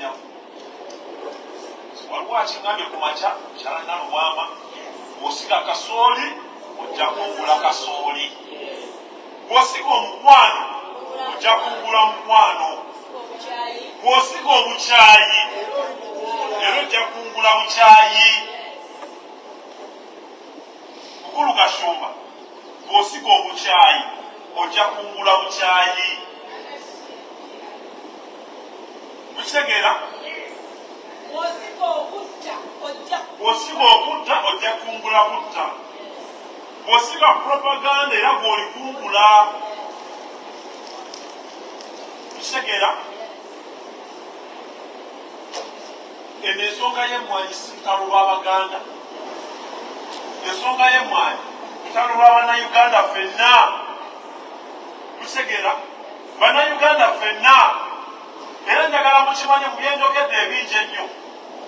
nyaku waliwo akingambye ku makya kyalana lubwama bw'osiga kasooli ojja kungula kasooli bw'osiga omukwano ojja kungula mukwano bw'osiga obukyayi era ojja kungula bukyayi mukulu Kashumba bw'osiga obukyayi ojja kungula bukyayi mukitegeera bw'osiga okutta ojja kungula kutta bw'osiga propaganda era bw'olikungula mukitegeera eno ensonga y'emmwanyi si lutalo lw'Abaganda ensonga y'emmwanyi lutalo lw'Abannayuganda ffenna mukitegeera Bannayuganda ffenna era njagala mukimanye mu byenjogedde ebingi ennyo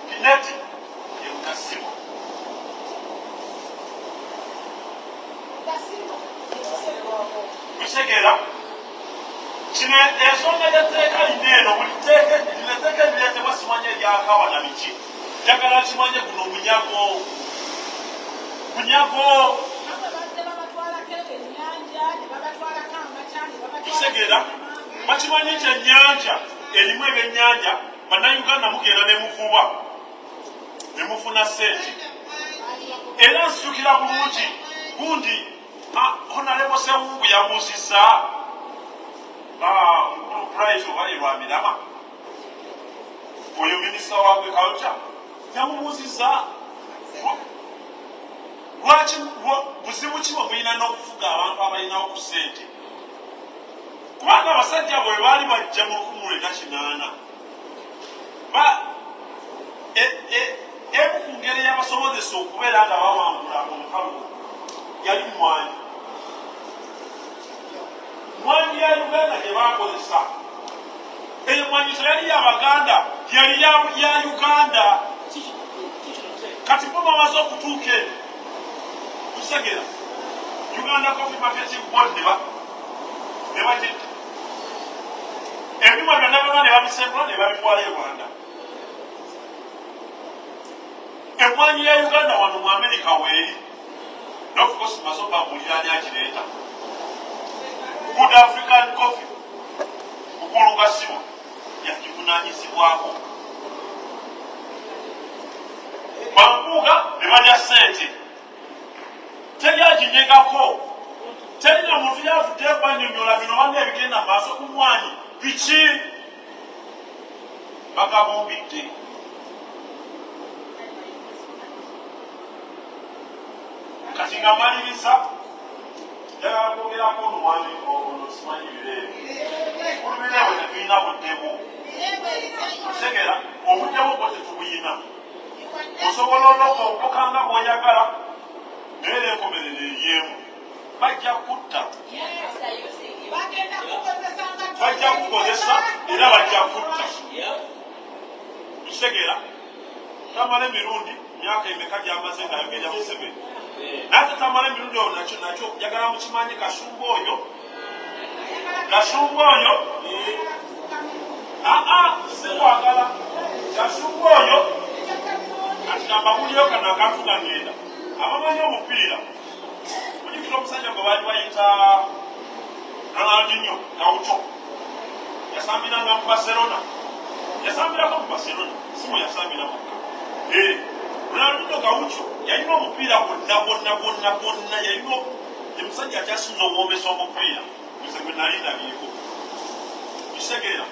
pineti yemutasibwa mukitegeera kino ensonga y'etteeka lino eno buli tteeka erireetebwa simanye eryakawa na biki njagala kimanye guno munyago mukitegeera bakimanyi nti ennyanja erimu ebyennyanja Bannayuganda mugenda ne muvuba ne mufuna ssente era nsukira bulungi gundi Honorable Sewungu yabuuzizza mukulu Price oba ye Lwamirama oyo minisita wa agriculture yamubuuzizza lwaki buzibu ki bwe mulina n'okufuga abantu abalinawo ku ssente kubanga abasajja bwe baali bajja mu 1998 emu ku ngeri yabasobozesa okubeera nga bawangula omukago yali mmwanyi ya Uganda gye bakozesa eyo mmwanyi teyali y'Abaganda yali ya Uganda kati bo bamaze okutuuka eno kukitegera Uganda Coffee Marketing Board ne bagidda ebyuma byonna byonna ne babisembula ne babitwala e Rwanda emmwanyi ya Uganda wano mu America weeri of course masoba mulirani akireeta Good African Coffee mukulu Kasima yakivunaanyizibwako bambuga ne balya ssente teri aginyegako terina muntu yavudde kwanyonyola bino wange ebigenda maaso ku mmwanyi biki bagabumbidde kati nga maliriza njagala kwogerako oluwandiiko ono simanyi bireebe olubireewe tetulina buddemu kutegera obuddemu bwo tetubuyina osobola olokokanga bw'oyagala naye n'enkomerero eryemu bajja kutta bajja kukozesa era bajja kutta kitegeera tamala emirundi myaka emeka gyamaze ng'ayogerya Museveni nate tamala emirundi oyo nakyo njagala mukimanyi Kashumba oyo sikwagala Kashumba oyo kati nambabuliyo kano akantu kangenda abamanyi omupiira mujjukira omusajja gwe baali bayita Ronaldinho Gaucho yasambiranga mu Barcelona yasambirako mu Barcelona simu yasambira mukka Ronaldinho Gaucho yalina omupiira bonna yalina emusajja akyasinza omwombesa omupiira nze gwe nali ndabiriko kitegeera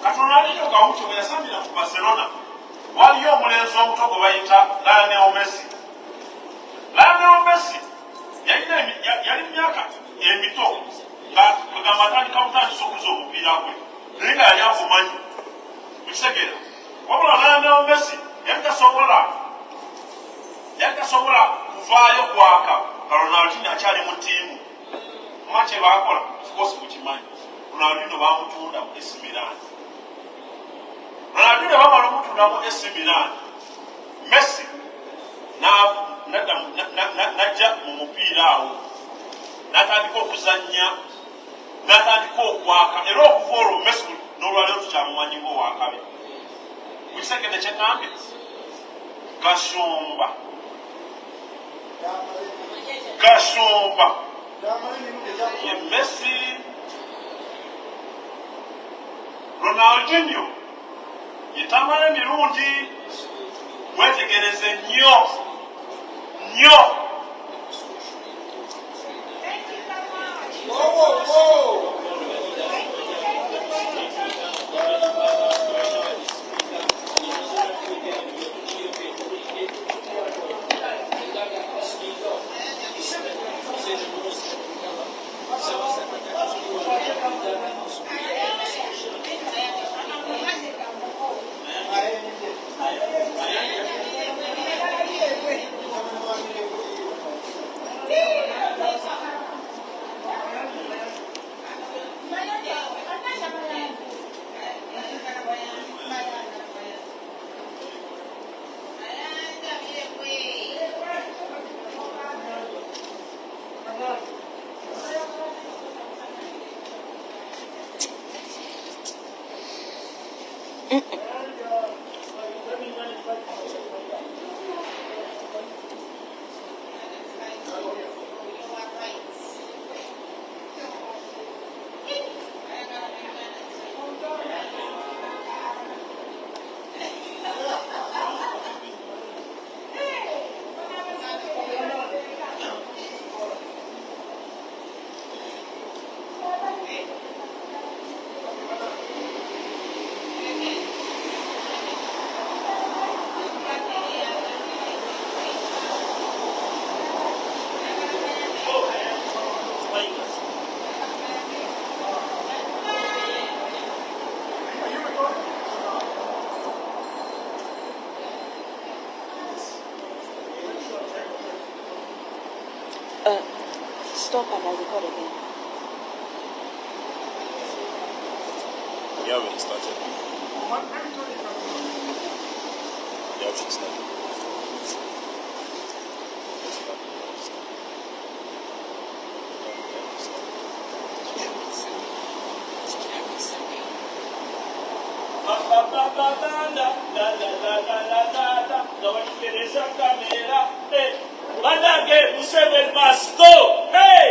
kati Ronaldinho Gaucho bwe yasambira mu Barcelona waliyo omulenzi omuto gwe bayita Lionel Messi yali myaka emito ngagamba atandika butandisa okuza omupiira gwe naye nga yali agumanyi mukitegeera wabula Lionel Messi yali tasobola kuvaayo kwaka nga Ronaldinho akyali mu ttiimu muma kye baakola ofcourse mukimanyi Ronaldinho bamutunda mu AC Milan Ronaldinho bamala omutunda mu AC Milan Messi najja mu mupiira awo n'atandika okuzannya n'atandika okwaka era okuva olwo Messi n'olwaleero tukyamumanyi ng'owakabi Kisegede kyengambe Kasumba ye Messi Ronaldinho yetamala emirundi mwetegereze nnyo Stop and I'll record again. You haven't started. You haven't started. Museveni must go. Hey!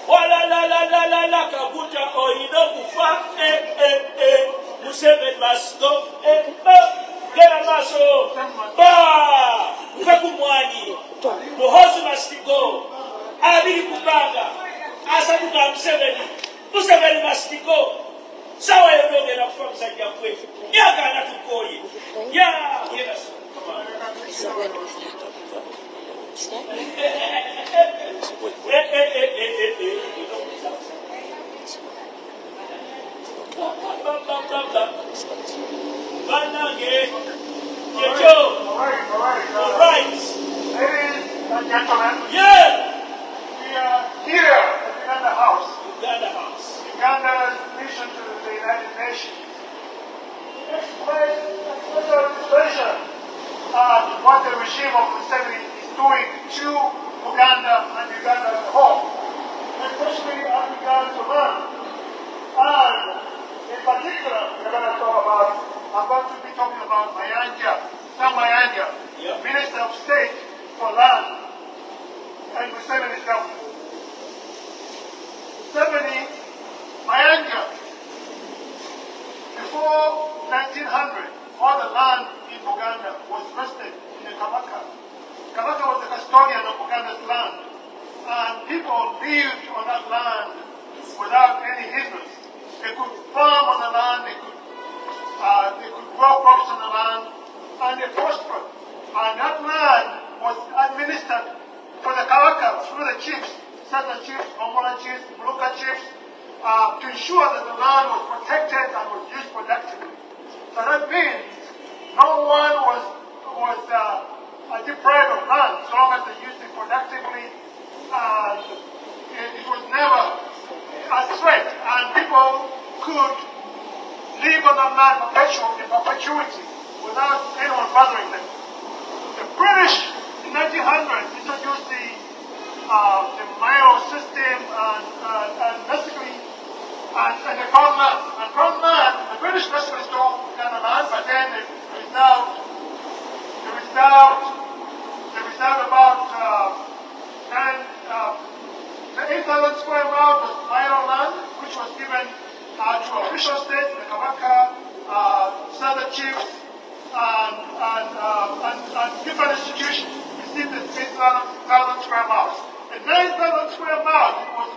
Wala la la la la la kabuta oido kufa. Museveni must go. Gera maso. Ba! Ukakumwani. Muhozi must go. Abiri kubanga. Asaduka Museveni. Museveni must go. Sawa yodoge na kufa Masajja kwetu. Yaka anatukoye. Yeah, yes. Come on. So when we start. All right. Ladies and gentlemen, Yeah. we are here at Uganda House, Uganda's mission to the United Nations. Exploitation and what the regime of Museveni is doing to Uganda and Uganda as a whole, especially African to learn. And in particular, we're going to talk about, I'm going to be talking about Mayanjja, Minister of State for Land and Museveni's government. Mayanjja, before 1900, all the land in Uganda was vested in the Kabaka. Kabaka was the custodian of Uganda's land, and people lived on that land without any hindrance. They could farm on the land, they could grow crops on the land, and they prospered. And that land was administered for the Kabaka through the chiefs, certain chiefs, Mongola chiefs, Muluka chiefs, to ensure that the land was protected and was used productively. So that means no one was deprived of land so long as they used it productively, and it was never a threat, and people could live on that land in perpetuity without anyone bothering them. The British in 1900 introduced the mayoral system and basically and the crown land. And crown land, the British basically stole Uganda land, but then there is now Southern chiefs and different institutions received the 8,000 square miles. The 9,000 square miles, it was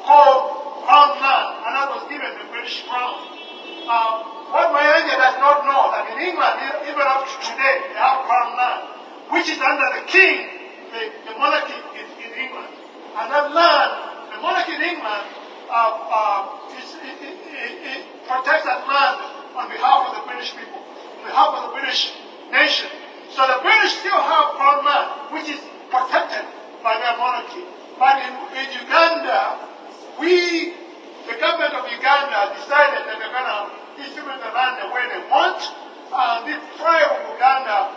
called Crown Land, and that was given the British Crown. What Mayanjja does not know, that in England, even up to today, they have Crown Land, which is under the king, the monarchy in England. And that land, the monarchy in England, it protects that land on behalf of the British people, on behalf of the British nation. So the British still have Crown Land, which is protected by their monarchy. But in Uganda, the government of Uganda decided that they're going to distribute the land the way they want, and the tribe of Uganda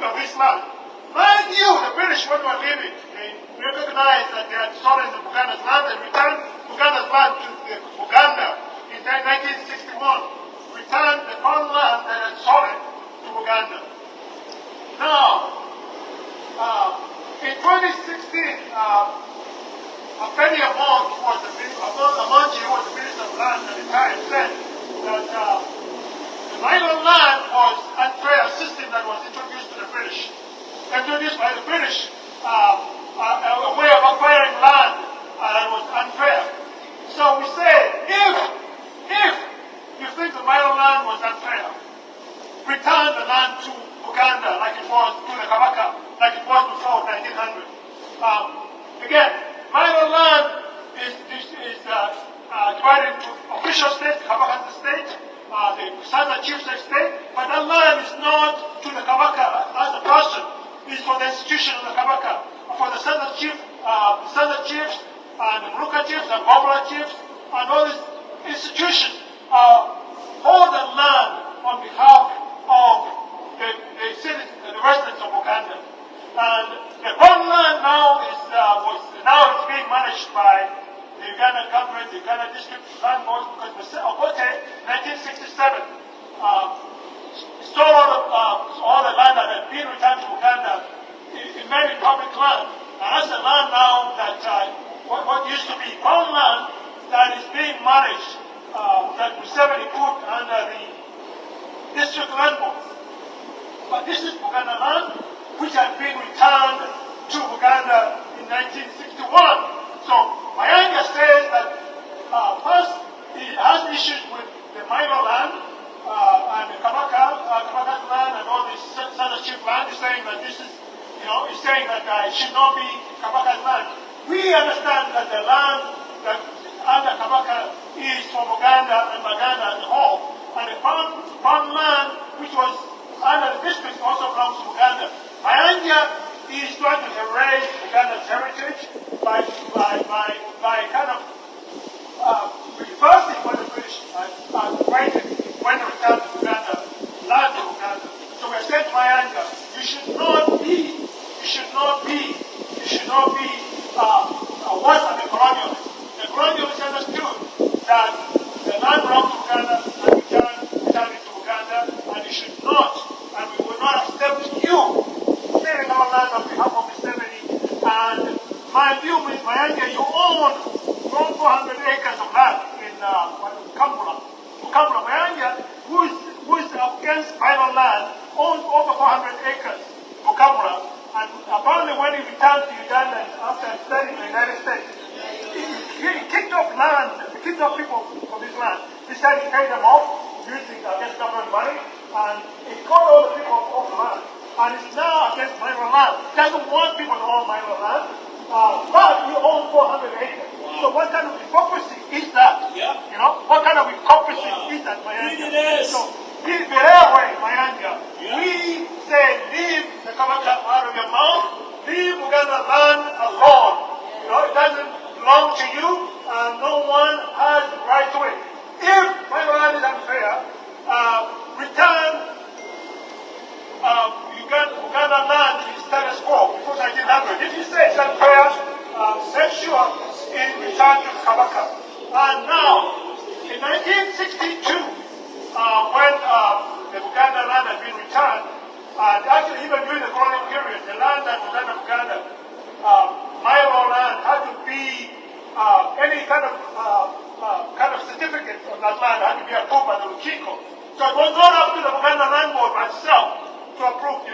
of this land. Mind you, the British, when they were leaving, they recognized that they had stolen the Uganda's land and returned Uganda's land to Uganda in 1961. Returned the Crown land that had stolen to Uganda. Now, in 2016, Penny Amonji, who was the Minister of Land at the time, said that the Milo land was an unfair system that was introduced to the British. Introduced by the British, a way of acquiring land that was unfair. So we say, if you think the Milo land was unfair, return the land to Uganda like it was to the Kabaka, like it was before 1900. Again, Milo land is divided into official states. Kabaka is the state, the Southern Chiefs state, but that land is not to the Kabaka as a person. It's for the institution of the Kabaka, for the Southern Chiefs, and the Ruka Chiefs, and Bobla Chiefs, and all these institutions hold the land on behalf of the citizens, the residents of Uganda. And the Crown land now is being managed by the Uganda government, the Uganda District Land Board, because Okote, 1967, stole all the land that had been returned to Uganda. It made it public land. And that's the land now that what used to be Crown land that is being managed, that Museveni put under the District Land Board. But this is Uganda land, which had been returned to Uganda in 1961. So Mayanjja says that first he has issues with the Milo land and the Kabaka's land and all this Southern Chief land. He's saying that this is, he's saying that it should not be Kabaka's land. We understand that the land that under Kabaka is from Uganda and Baganda as a whole, and the farm land, which was under the district, also belongs to Uganda. Mayanjja is trying to erase Uganda's heritage by kind of reversing what the British waited when they returned to Uganda, land to Uganda. So we're saying to Mayanjja, you should not be worse than the colonialists. The colonialists understood that the land belongs to Uganda and return it to Uganda, and you should not, and we will not accept you stealing our land on behalf of Museveni. And mind you, Mayanjja, you own 400 acres of land in Kampala. Mayanjja, who is against private land, owns over 400 acres of Kampala. And apparently when he returned to Uganda after studying in the United States, he kicked off people from his land. He said he paid them off using against government money, and he called all the people off the land. And it's now against Milo land. He doesn't want people to own Milo land, but he owns 400 acres. Wow. So what kind of hypocrisy is that? Yeah. What kind of hypocrisy is that, Mayanjja? So, be aware, Mayanjja. Yeah. We say, leave the Kabaka out of your mouth, leave Uganda land alone. It doesn't belong to you, and no one has the right to it. If my land is unfair, return Uganda land to its status quo before 1900. If you say it's unfair, make sure it return to Kabaka. And now, in 1962, when was not up to the Uganda Land Board by itself to approve.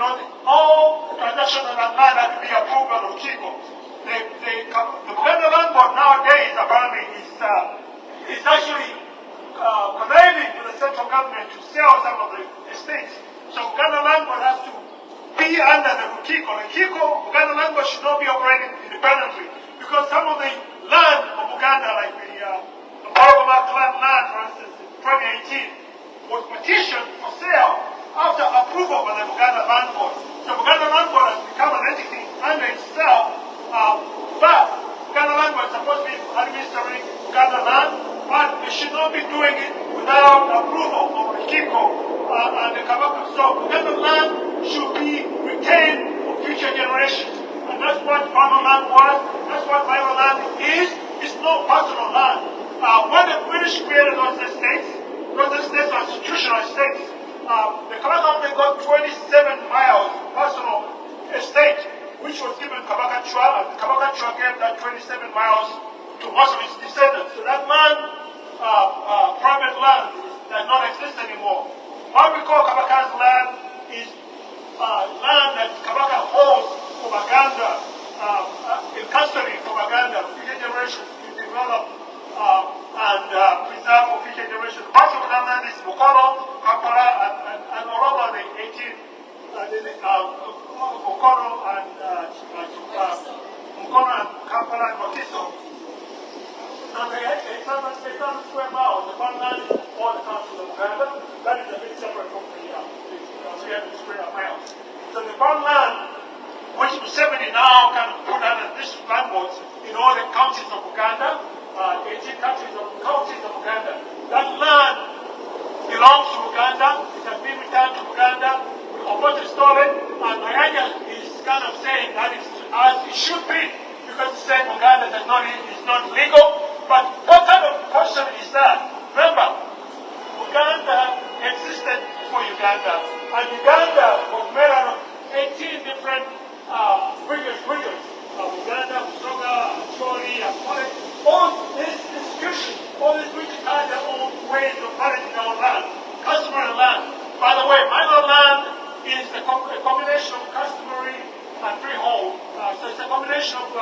All transactions on that land had to be approved by the Kiko. The Uganda Land Board nowadays apparently is actually conniving with the central government to sell some of the estates. So Uganda Land Board has to be under the Kiko. The Kiko, Uganda Land Board should not be operating independently because some of the land of Uganda, like the Boroma clan land, for instance, in 2018, was petitioned for sale after approval by the Uganda Land Board. The Uganda Land Board has become an entity under itself, but Uganda Land Board is supposed to be administering Uganda land, but they should not be doing it without approval of the Kiko and the Kabaka. So Uganda land should be retained for future generations. And that's what Uganda land was, that's what Mayanjja land is. It's not personal land. When the British created those estates are institutional estates. The Kabaka only got 27 miles personal estate, which was given Kabaka Chua, and Kabaka Chua gave that 27 miles to most of his descendants. So that land, private land, does not exist anymore. What we call Kabaka's land is land that Kabaka holds for Uganda, in custody for Uganda, future generations to develop and preserve for future generations. Part of that land is Mukono, Kampala, and Orobo, the 18, Mukono and Mukono and Kampala and Mokiso. So they have 800 square miles. The farmland is all the council of Uganda. That is a bit separate from the 300 square miles. So the farmland, which Museveni now kind of put under district land boards in all the counties of Uganda, 18 counties of Uganda. That land belongs to Uganda. It has been returned to Uganda. We oppose stolen, and Mayanjja is kind of saying that it's as it should be because it's saying Uganda is not legal. But what kind of question is that? Remember, Uganda existed before Uganda, and Uganda was made out of 18 different regions. Uganda, Busoga, Chori, Akole, all these institutions, all these regions have their own ways of managing their own land, customary land. By the way, Mayanjja land is a combination of customary and freehold. So it's a combination of,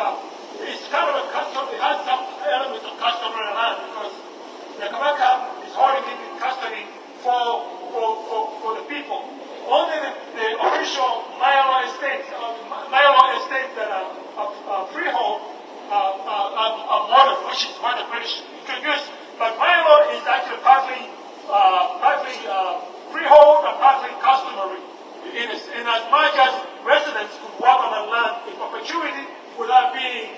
it's kind of a custom, it has some elements of customary land because the Kabaka is holding it in custody for the people. Only the official Mayanjja estates that are freehold are modern, which is what the British introduced. But Mayanjja is actually partly freehold and partly customary. In as much as residents could work on the land in perpetuity without being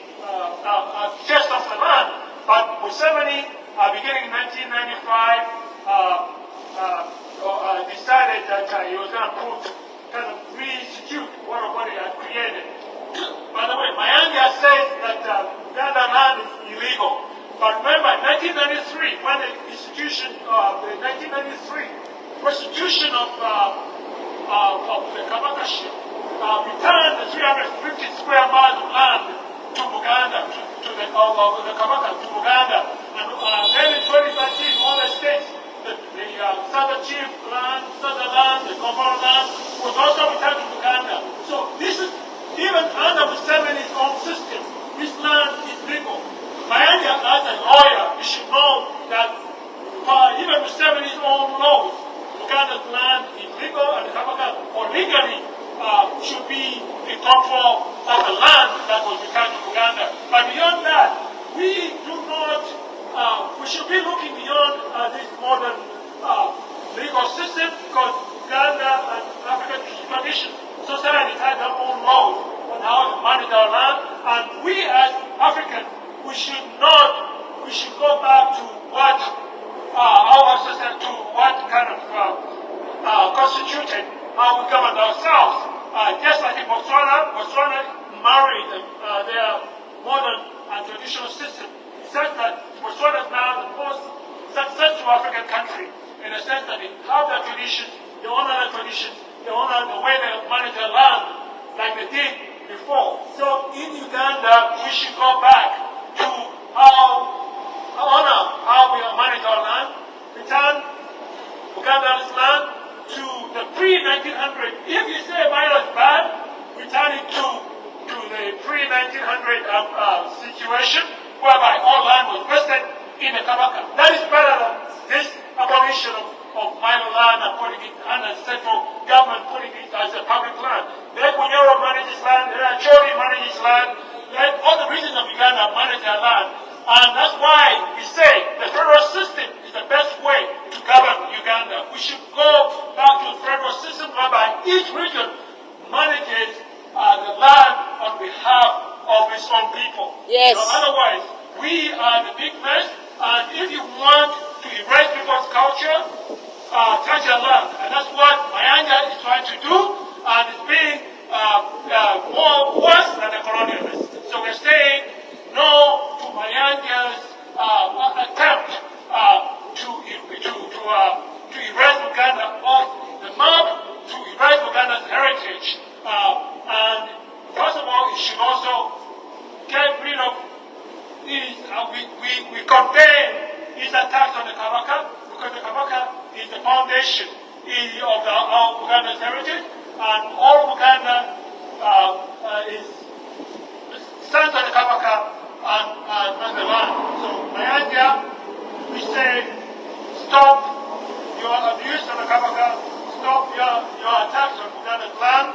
chased off the land. But Museveni, beginning in 1995, decided that he was going to reinstitute what he had created. By the way, Mayanjja says that Uganda land is illegal. But remember, in 1993, when the institution, the 1993 restitution of the Kabakashi returned the 350 square miles of land to Uganda, to the Kabaka, to Uganda. And then in 2013, all the states, the Southern Chief land, Southern land, the Komoro land, was also returned to Uganda. So this is, even under Museveni's own system, this land is legal. Mayanjja, as a lawyer, you should know that even Museveni's own laws, Uganda's land is legal and the Kabaka, or legally, should be in control of the land that was returned to Uganda. But beyond that, we do not, we should be looking beyond this modern legal system because Uganda and African tradition, societies have their own laws on how to manage our land, and we as Africans, we should go back to what our system, to what kind of constituted how we govern ourselves. Just like in Botswana married their modern and traditional system. It says that Botswana is now the most successful African country in the sense that they have their traditions, they honor their traditions, they honor the way they manage their land like they did before. So in Uganda, we should go back to honor how we manage our land, return Uganda's land pre-1900. If you say Milo is bad, return it to the pre-1900 situation, whereby all land was vested in the Kabaka. That is better than this abolition of Milo land and putting it under central government, putting it as a public land. Let Munyoro manage his land, let Chori manage his land, let all the regions of Uganda manage their land. And that's why we say the federal system is the best way to govern Uganda. We should go back to the federal system whereby each region manages the land on behalf of its own people. Yes. So otherwise, we are the big mess, and if you want to erase people's culture, touch your land. And that's what Mayanjja is trying to do, and it's being more worse than the colonialists. So we're saying no to Mayanjja's attempt to erase Uganda off the map, to erase Uganda's heritage. And first of all, it should also get rid of these, we condemn these attacks on the Kabaka, because the Kabaka is the foundation of Uganda's heritage, and all Uganda stands on the Kabaka and the land. So Mayanjja, we say, stop your abuse of the Kabaka, stop your attacks on Uganda's land.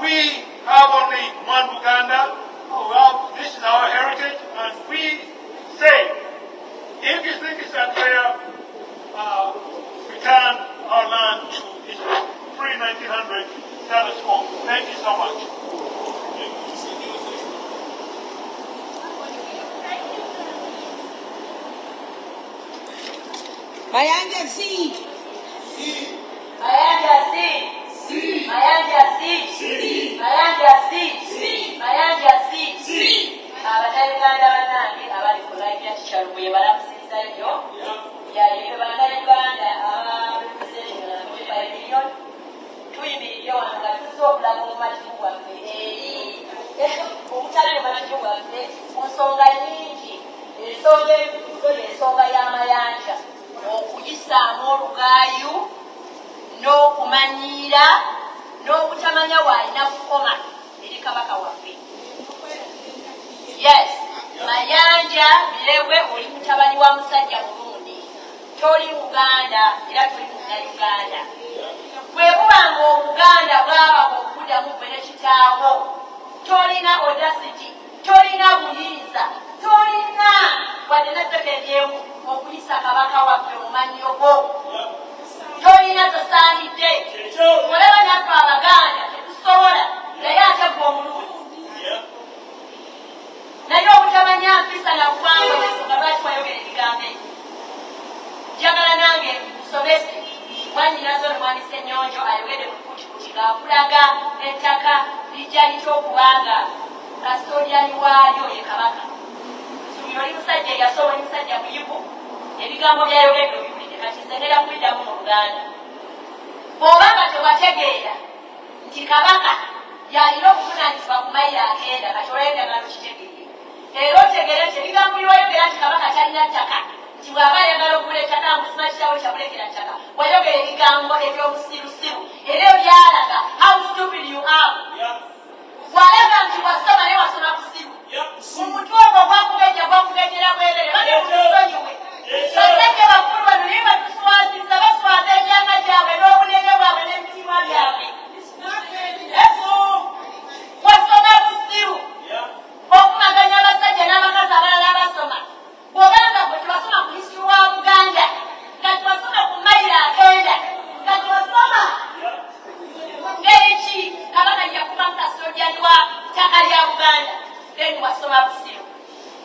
We have only one Uganda. Well, this is our heritage, and we say, if you think it's unfair, return our land to its pre-1900 status quo. Thank you so much. Mayanjja C. Mayanjja C. Mayanjja C. Mayanjja C. Mayanjja C. Abannayuganda bannange abali ku layivu ya Kikyalo balamusiza nnyo. Yaliwe bannayuganda abarepresenting 25 million. Tuyimiridde wano nga tusobola okulaga obumativu bwaffe obutali bumativu bwaffe ku nsonga nnyingi. Ensonga enkulu y'ensonga y'amayanja, okuyisaamu olugaayu n'okumanyiira n'obutamanya waalina kukoma eri kabaka waffe. Yes, Mayanjja Biregwe oli mutabani wa musajja mulungi, toli Uganda era toli Munnayuganda. Bwe bubanga Obuganda bwaba okuddamu gwe ne kitaawo, tolina audacity, tolina buyinza, tolina wadde ne sekendi emu okuyisa kabaka waffe mu mannyo go. Tolina tosaanidde. Olaba naffe Abaganda tetusobola, naye ate gwe omulungi. Naye obutamanya mpisa na buwangwa ensonga lwaki wayogera ebigambo ebyo. Njagala nange nsomese mwannyinazo Lwani Ssennyonjo ayogedde mu Kutikuti ng'akulaga ettaka lijja litya okubanga kasitoliyani waalyo ye kabaka. Nsubira oli musajja eyasoma oli musajja muyivu, ebigambo byayogedde obiwulidde, kati nze ngenda kubiddamu mu Luganda. Bw'obanga tewategeera nti kabaka yalina okuvunaanyizibwa ku mayiro 9, kati olw'endagano kitegeere. Era otegere nti ebigambo by'oyogera nti kabaka talina ttaka, nti bw'aba ayagala okugula ettaka amusima kitaawe kyamulekera ttaka, wayogera ebigambo eby'obusirusiru era ebyalaga how stupid you are. Bw'alaga nti wasoma naye wasoma busiru, mu mutwe ogwo gwakugejera bwerere bali mutusonyiwe. Basajja bakulu bano naye batuswaziza, baswaza ebyama gyabwe n'obunene bwabwe n'emitima byabwe. Wasoma busiru okumaganya abasajja n'abakazi abalala abasoma. Bw'obanga gwe tebasoma ku history wa Buganda, nga tebasoma ku mayiro 9, nga tebasoma ngeri ki kabaka yakubamu kasitoliyani wa ttaka lya Buganda, then wasoma busiru.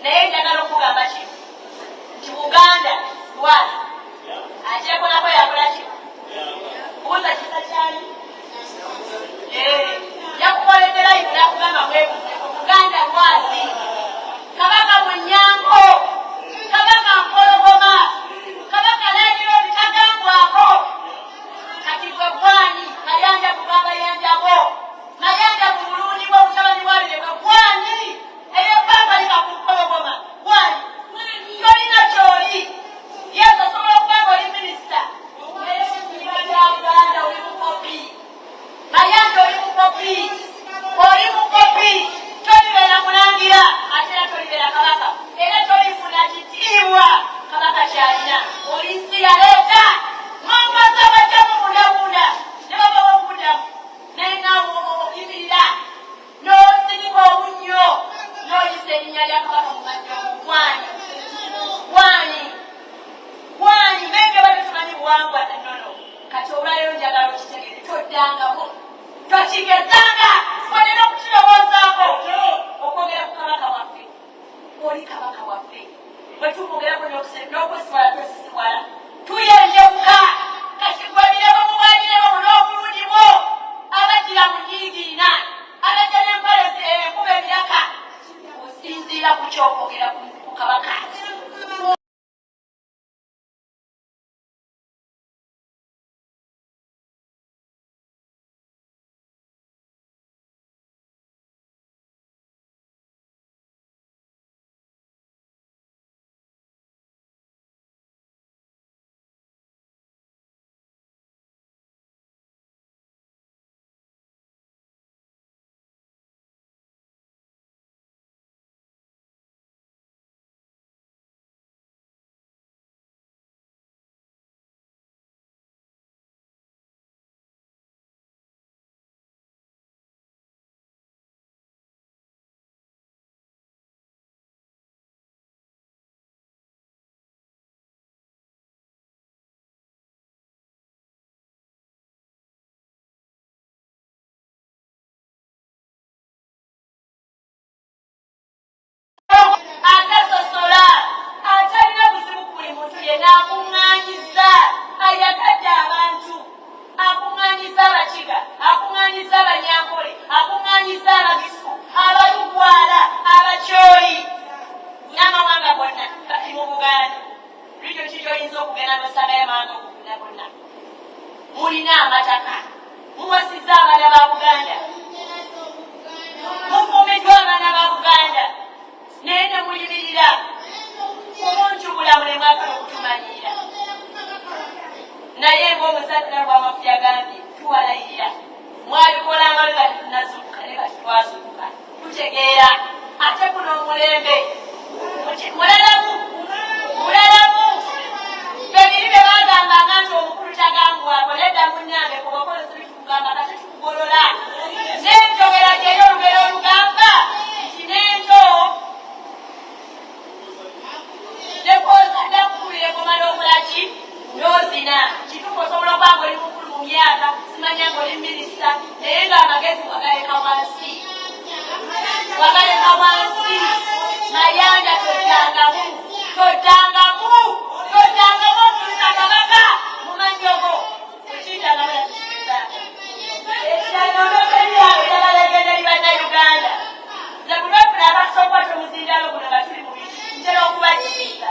Naye njagala okugamba kino nti Buganda lwazi akyekolako yakola ki? Buuza kisa kyali yakukoledde live nakugamba mwebuze Buganda lwazi. Kabaka Munyango, kabaka Mpologoma, kabaka Lagiro bitagambwako. Kati gwe gwani Mayanjja kugamba yanjabo, Mayanjja ku bulungi bw'obutabani bwabire gwe gwani eyo papa lika ku Mpologoma gwani. Tolina kyoli yesu mukopi. Oli mukopi. Tolibera mulangira ate era tolibera kabaka. Era tolifuna kitiibwa kabaka kyalina. Oli nsi yaleeta. Mama Sabasajja munda. Ne baba w'obudamu. Naye naawe oyimirira. N'osinika obunnyo. N'oyisa erinnya lya kabaka mu majjo. Wani menge batumanyi buwangwa nnono kati olwaleero njagala okitegere toddangamu tokigezanga olina okukirowoozaako okwogera ku kabaka waffe oli kabaka waffe bwe tumwogerako n'okwesibala twesisibala tuyenjeuka kati gwebirebo mubwagirebo n'obulungi bwo abagira mu nyigiina abajja n'empale enkuba ebiraka osinziira ku kyokwogera ku kabaka. Atasosola atalina buzibu ku buli muntu yenna akuŋŋaanyiza ayagadde abantu akuŋŋaanyiza abakiga akuŋŋaanyiza abanyankole akuŋŋaanyiza abagisu abalugwala abakyoyi n'amawanga gonna kati mu Buganda likyo kikyoyinza okugenda nosaba y'amawanga okugenda bonna mulina amataka muwasizza abaana ba Buganda mukuumiddwa abaana ba Buganda naye ne muyimirira omunkyubulamu ne mwagala okutumanyira naye ng'omusajja lw'amafuta yagambye tuwalayirira mwabikolanga bwe kati tunazuukuka ne kati twazuukuka tutegeera ate kuno omulembe mulalamu bebiri bye bagambanga nti omukulu tagambwako nedda munnange kubakolesa bitukugamba kate tukugolola n'enjogera gyeri olugero olugamba nti n'ento nekozadakubire komala omulaki n'ozina kituufu osobola okuba nga oli mukulu mu myaka simanya nga oli minisita naye ng'amagezi wagaleka wansi Mayanjja toddangamu okussa kabaka mu manyogo ekindagamu yakikizaako ekirayoonosebyabo yabalagenda li bannayuganda ze buli wefuna abasooka tomuzindalo guno nga tuli mu biti ntera okubakiriza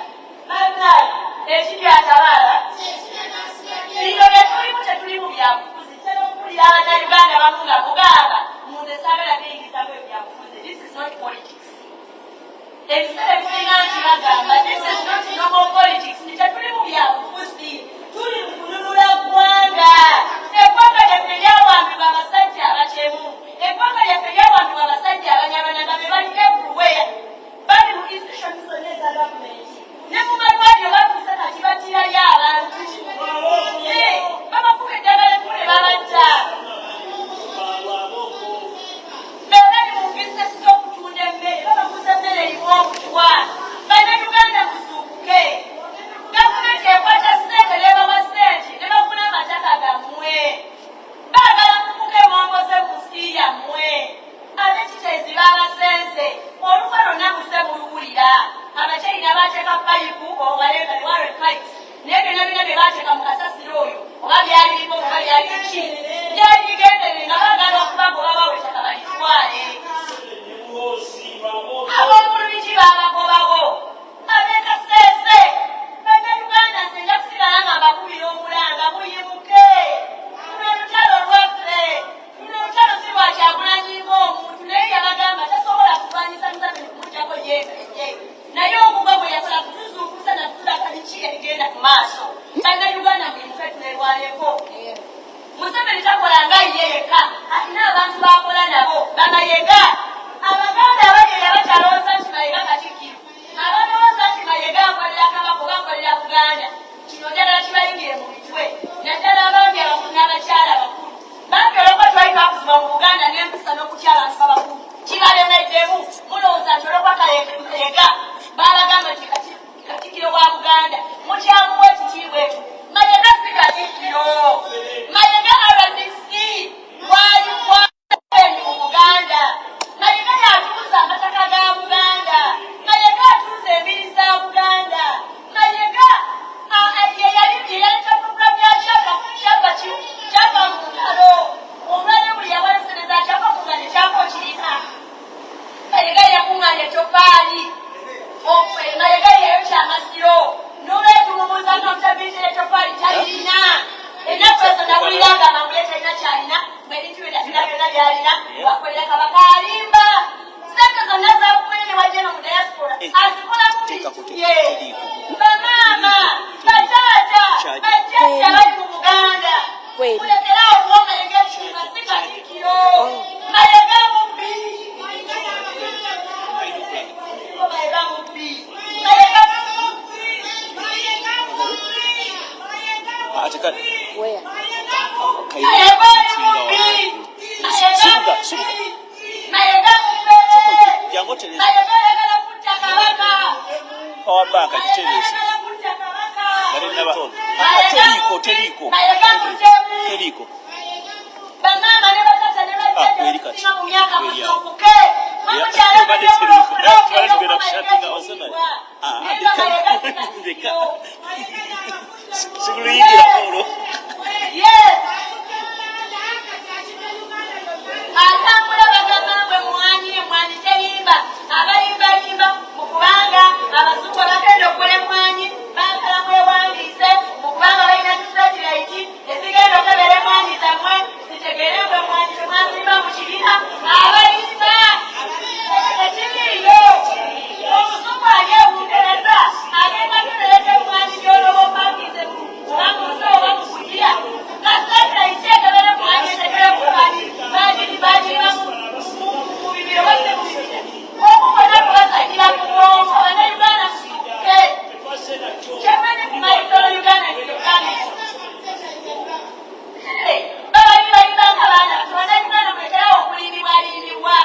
bannaayi ekiri atabaala bino bye tulimu tetulimu byabufuzi ntera okuwulira abannayuganda bamu nga mugamba munze saagala biyingizamu ebyabufuzi. This is not politics. Ebiseera ebisinga nti bagamba this is not normal politics. Tetuli mu byabufuzi tuli mu kununula ggwanga. Eggwanga lyaffe lyawambibwa abasajja abatemu. Eggwanga lyaffe lyawambibwa abasajja abanyabanaga be bali everywhere. Bali mu institutions zonna eza gavumenti. Ne mu malwaliro batuuse kati batirayo abantu. Babakuba eddagala ekkulu ne babatta. Bebali mu bizinesi z'okutunda emmere babaguza emmere erimu obutwa. Bannayuganda musuukuke. Gavumenti ekwata ssente n'ebawa ssente ne bafuna amataka gammwe. Baagala mufuke mwongoze mu nsi yammwe. Ab'ekiteezi baabasenze. Olufa lwonna muse muluwulira. Abakyayina baateeka payipu obalenga ne warren pipes. Naye byonna byonna bye baateeka mu kasasiro oyo oba byali bibo oba byali ki. Byali bigendere nga baagala okuba ngo babawe ettaka balitwale. Ab'omulubiki baabagobawo. Ab'ekaseese. Bannayuganda nze kusigala nga mbakubira omulanga muyimuke. Luno olutalo lwaffe. Luno olutalo si lwa Kyagulanyi ng'omuntu naye yabagamba tasobola kulwanyisa Museveni kumuggyako yeekenye. Naye omugwa bwe yakola kutuzuukusa na tutulaka biki ebigenda mu maaso. Bannayuganda muyimuke tulerwaneko. Museveni takola nga ye yekka bakola nabo bamayenga abaganda abagenda bakyalowooza nti mayenga katikkiro abalowooza nti mayenga akolera kabaka oba akolera buganda kino ddala kibayingire mu mitwe naddala abambi abakulu n'abakyala bakulu bambi olwokuba twali twakuzibwa mu buganda n'empisa n'okutyala abantu abakulu kibalemeddemu mulowooza nti olwokuba mayenga balagamba nti katikkiro wa buganda mukyamuwa ekitiibwa ekyo mayenga si katikkiro mayenga rdc wali mu buganda mayenga yatuuza amataka ga buganda mayenga atuuza embiri za buganda mayenga yeyaleta programu ya kyava mu ntalo omwana buli yawalesereza kyava kugane kyako kirina mayenga yakuŋŋanya ettofaali mayenga yeyo kyamasiro n'olwetumubuuza nomutabiriza ettofaali talina ennaku ezo nawuliranga manguye talina kyalina ebintu byonna byalina bakolera kabaka alimba sente zonna zakumene wajeno mu diaspora azikola kuye bamaama bataata bajjajja bali mu buganda kulekerawo kuwa mayenga ekirima si katikkiro mayenga mubbi mayenga mubbi atambula bagamba bwe mwanyi terimba abalimbalimba mu kubanga abazungu abagenda okukola emwanyi baagala mwewandiise mu kubanga balina disatiraiti ezigenda okebera emwanyi zammwe zitegere bwe mwanyi temwazimba mu kibiina abalimba ekiriiyo omuzungu ali ebungereza agenda kutereka emwanyi gy'oloba opangize oba mu nsi oba mu kugira kasatiraiti ekebere emwanyi etegere ku mwanyi bagiriba mu bibiro base mu bibira okubona kubasagira ku bwongo abannayuganda musuke kyemene kumaitolo uganda nzirukane babalibalimbanga baana abannayuganda mulekerawo okulimbibwalimbibwa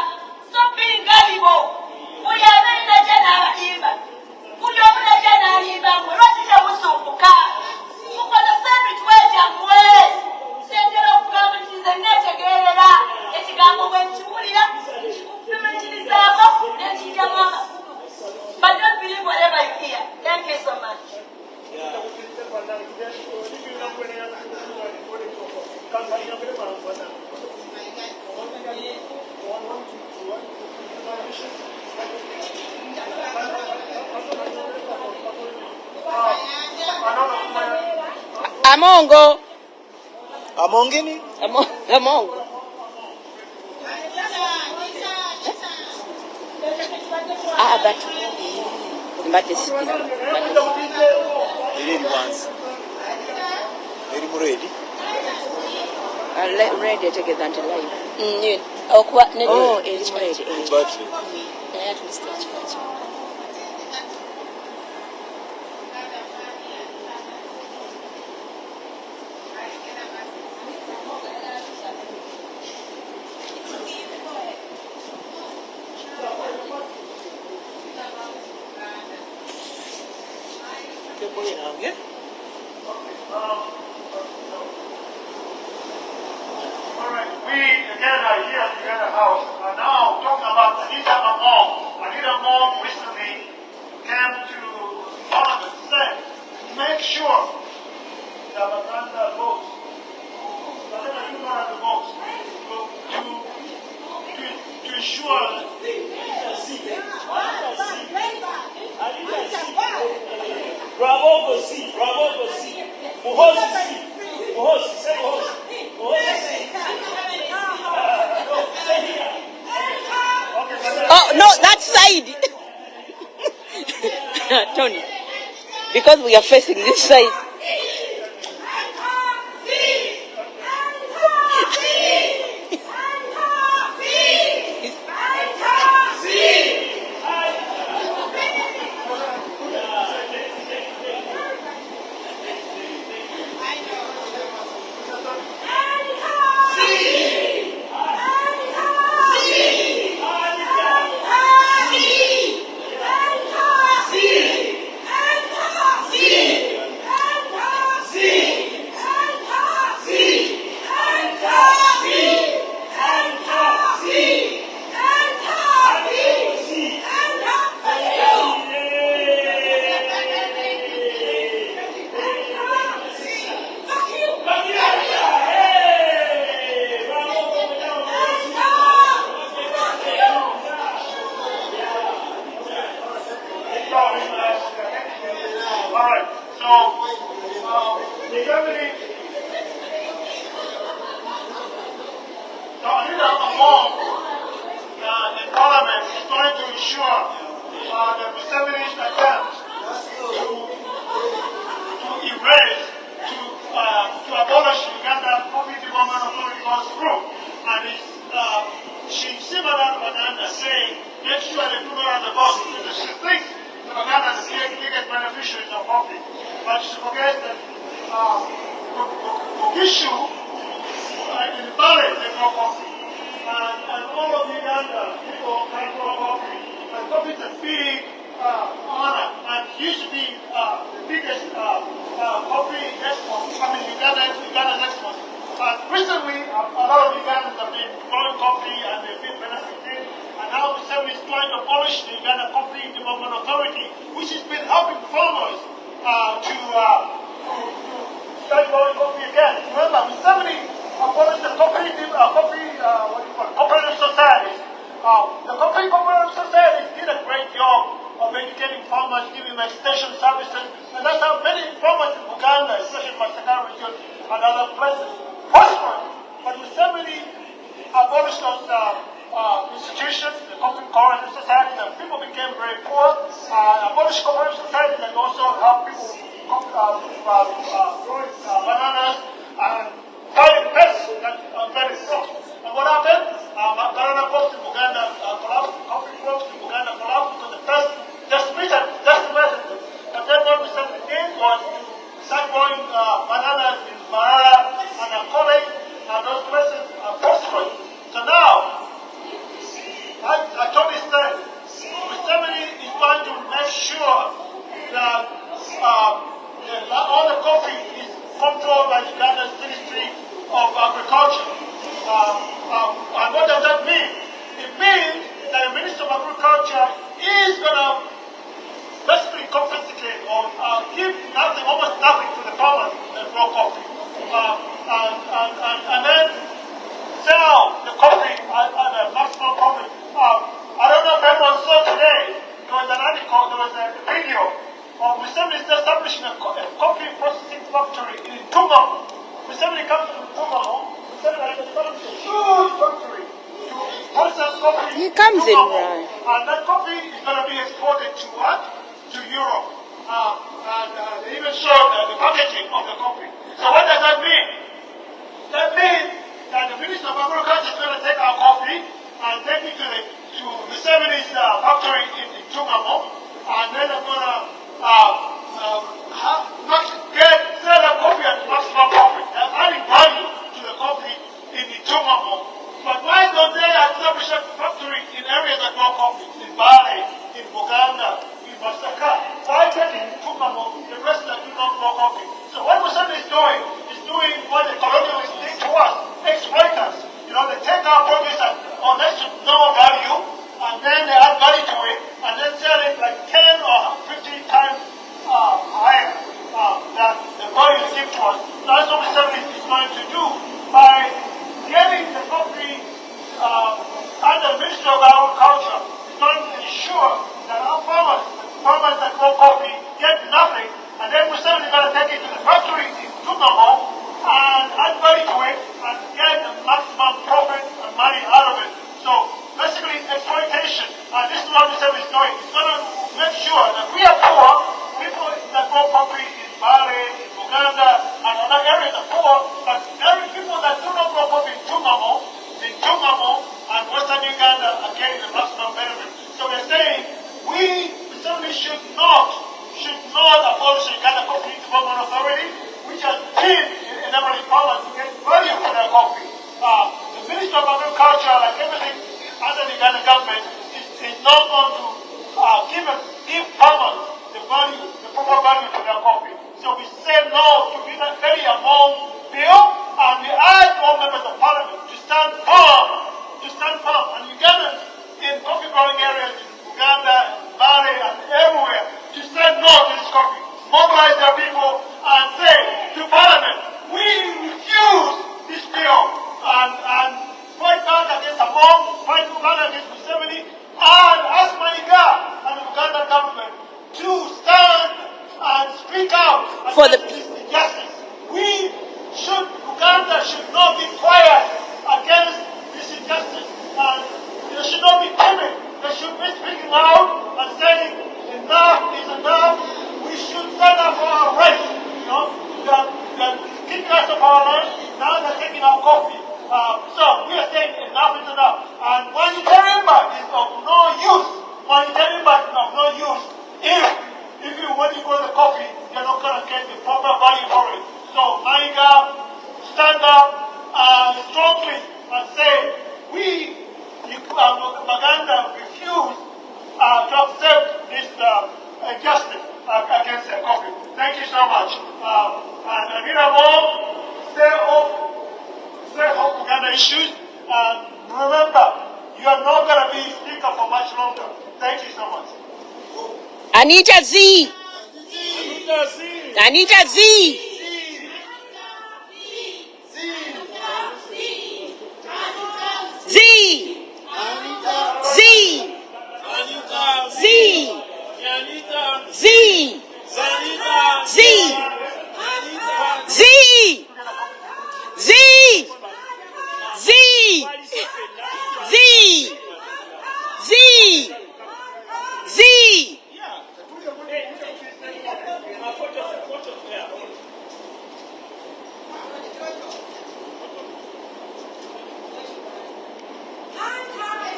so bingalibo buli abeerinajja n'abalimba buli omu najja n'alimbamu lwaki temusumbuka mukozese emitwe gyammwe sentera okugamba nti nze neetegeerera ekigambo bwe nkiwulira kikupimikirizaako nekijjamu amakulu but don't believe whatever you hear. Thank you so much. Amongo. Amongini? Amongo. But this Ready once. Very ready. ready take it until live. Oh, it's ready. Battery. Yeah, at least that's Alright, we again are here at the Uganda House and now talking about Anita Among. Anita Among recently came to Parliament and said, make sure the Baganda votes, whatever you want the votes, to ensure Bravo, go see. Muhosi, see. Muhosi, say Muhosi. Oh no, that side. Tony. Because we are facing this side. ensure that Museveni's attempt to erase, to abolish Uganda Coffee Development Authority goes through. And she similar Uganda saying, make sure they do not undergo because she thinks that Uganda is the biggest beneficiaries of coffee. But she forgets that issue in the valley they grow coffee. And all of Uganda people can grow coffee. And coffee is a big honor. And used to be the biggest coffee export. Uganda's export. Recently, a lot of Ugandans have been growing coffee and they've been benefiting. And now Museveni is trying to abolish the Uganda Coffee Development Authority, which has been helping farmers to start growing coffee again. Remember, Museveni abolished the cooperative societies. The cooperative societies did a great job of educating farmers, giving them extension services, and that's how many farmers in Uganda, especially in Masakara region and other places, prospered. But Museveni abolished those institutions, the cooperative societies, and people became very poor. Abolished cooperative societies and also helped people growing bananas and fighting pests that are very strong. And what happened? Banana crops in Uganda collapsed, coffee crops in Uganda collapsed because the pests decimated them. But then what Museveni did was to start growing bananas in Barara and Akole, and those places are prospering. So now, I told this thing, Museveni is going to make sure that all the coffee is controlled by Uganda's Ministry of Agriculture. And what does that mean? It means that the Minister of Agriculture is going to basically confiscate or give nothing, almost nothing to the farmers that grow coffee. And then sell the coffee at a maximum profit. I don't know if everyone saw today, there was an article, there was a video of Museveni establishing a coffee processing factory in Tungamo. Museveni comes from Tungamo. Museveni has established a huge factory to process coffee. He comes in, Tungamo. right? And that coffee is going to be exported to what? To Europe. And they even showed the packaging of the coffee. So what does that mean? That means that the Minister of Agriculture is going to take our coffee and take it to Museveni's factory in Tungamo, and then they're going to sell the coffee at maximum profit. They're adding value to the coffee in Tungamo. But why don't they establish a factory in areas that grow coffee? In Bali, in Uganda, in Masaka. Why take it in Tungamo, the rest that do not grow coffee? So what Museveni is doing what the colonialists did to us, exploiters. You know, they take our produce at next to no value, and then they add value to it, and then sell it like 10 or 15 times higher than the value they give to us. So that's what Museveni is going to do by getting the coffee under the Ministry of Agriculture. It's going to ensure that our farmers that grow coffee get nothing, and then Museveni is going to take it to the factory in Tungamo and add value to it and get the maximum profit and money out of it. So basically exploitation. This is what Museveni is doing. He's going to make sure that we are poor, people that grow coffee in Bali, in Uganda, and other areas are poor, but every people that do not grow coffee in Tungamo, and Western Uganda are getting the maximum benefit. So they're saying we certainly should not abolish the Uganda Coffee Development Authority, which has been enabling farmers to get value for their coffee. The Minister of Agriculture, like everything under the Uganda government, is not going to give farmers the proper value for their coffee. So we say no to this very among bill, and we ask all members of parliament to stand firm. And Ugandans in coffee growing areas in Uganda, Bali, and everywhere to stand no to this coffee. Mobilize their people and say to parliament, we refuse this bill and fight back against Amon, fight back against Museveni, and ask Mayanjja and the Ugandan government to stand and speak out For the against this injustice. We should saying enough is enough. And monitoring back is of no use. Monitoring back is of no use if you when you go to the coffee, you're not going to get the proper value for it. So Mayanjja, stand up strongly and say, Uganda refuse to accept this justice against the coffee. Thank you so much. And Anita, stay off Uganda issues. And remember, you are not going to be speaker for much longer. Thank you so much. Anita Z. Anita Z. Z. Z. Z. Z. Z. Z. Z. Z. Z. Z.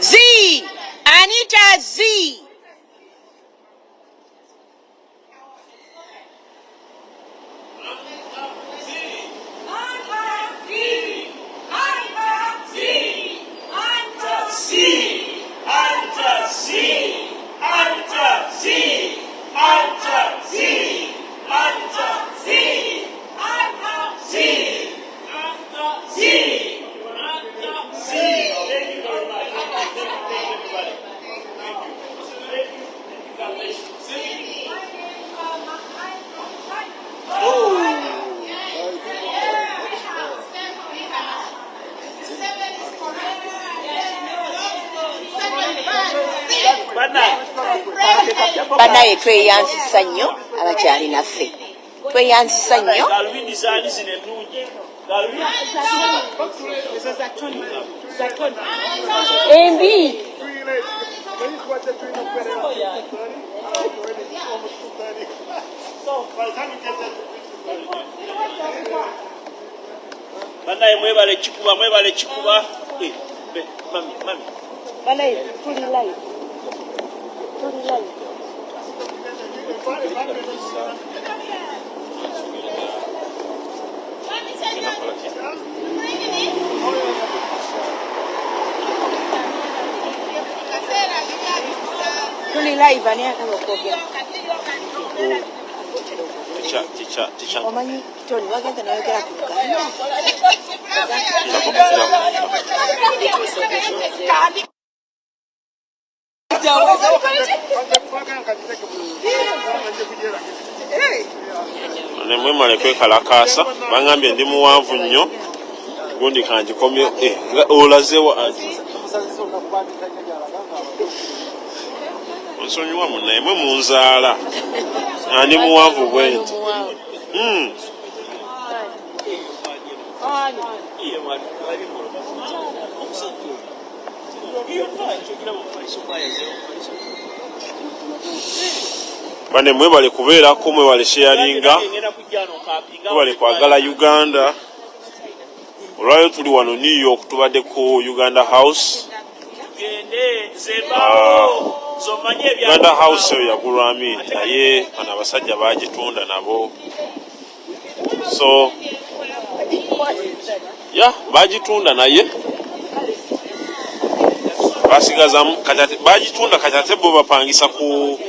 Z. Anita Z. Banaye tweyanzisa nnyo abakyali naffe tweyanzisa nnyo embi banaye mwebale kikuba mami banaye tuli live tuli live ani akalokoge ticha omanyi toni wagenda nayogera ku nemwe male kwekalakasa bangambye ndi muwanvu nnyo gundi kanjikomye olazewa onsonyiwa munaye mwe munzaala ani muwanvu bwenti bane mwebale kubeerako mwebale sharinga mwebale kwagala Uganda olwayo tuli wano New York tubadde ku Uganda House Uganda House eyo yagulwa amini naye bano abasajja bagitunda nabo so bagitunda naye basigazamu bagitunda kati bo bapangisa ku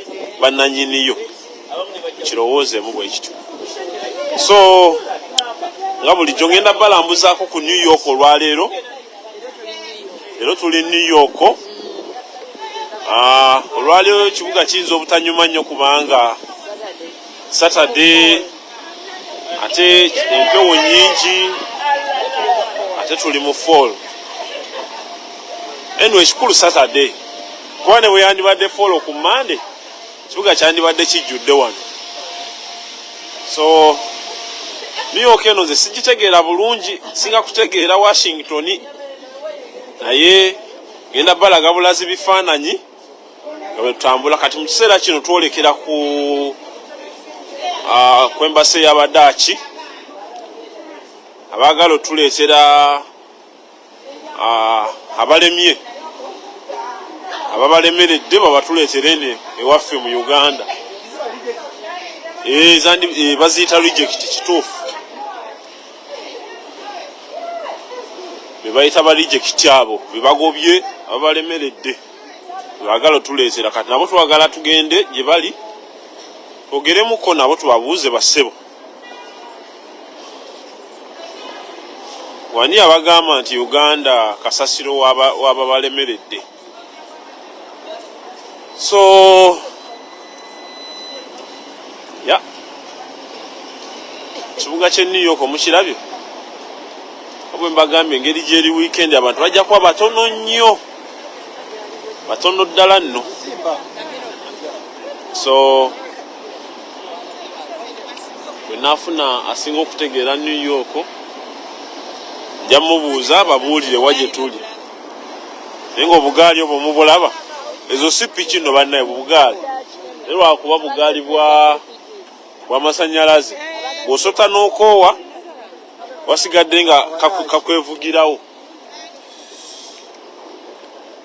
bannanyiniyo kirowoozeemu bwe kityo so nga bulijjo ngenda balambuzaako ku New York olwaleero leero tuli New York olwaleero ekibuga kiyinza obutanyuma nnyo kubanga Saturday ate empewo nnyingi ate tuli mu fall anyway ekikulu Saturday kuba ne bwe yandibadde fall ku Monday kibuga kyandibadde kijjudde wano so New York eno nze sigitegeera bulungi singa kutegeera Washington naye genda balaga bulazi bifaananyi nga bwe tutambula kati mu kiseera kino twolekera ku kwembase y'Abadaaki abaagala otuleetera abalemye ababalemeredde babatuleetera eno ewaffe mu Uganda. Baziyita reject kituufu. Bebayita ba reject abo bebagobye ababalemeredde baagala otuleetera kati nabo twagala tugende gye bali twogeremuko nabo tubabuuze bassebo. Wani abagamba nti Uganda kasasiro w'ababalemeredde. So ya kibuga kye New York mukirabye obwe mbagambye engeri gyeri weekend abantu bajja kuba batono nnyo batono ddala nno. So bwenaafuna asinga okutegeera New York jamubuuza babuulire wagye tuli naye ng'obugaali obwo mubulaba ezo si piki nno bannaye bugaali naye lwakuba bugaali bw'amasannyalaze bw'osota n'okoowa wasigadde nga kakwevugirawo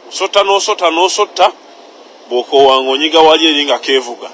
osota n'osota bw'okoowa ng'onyiga wali eri nga keevuga.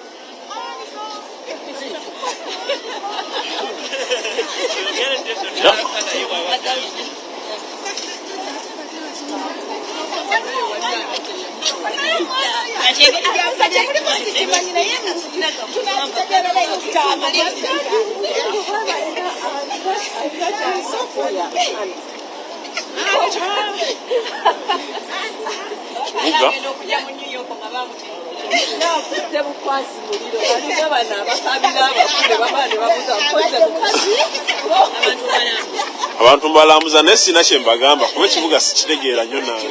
Abantu mbalambuza naye sina kye mbagamba kuba ekibuga sikitegeera nnyo nange.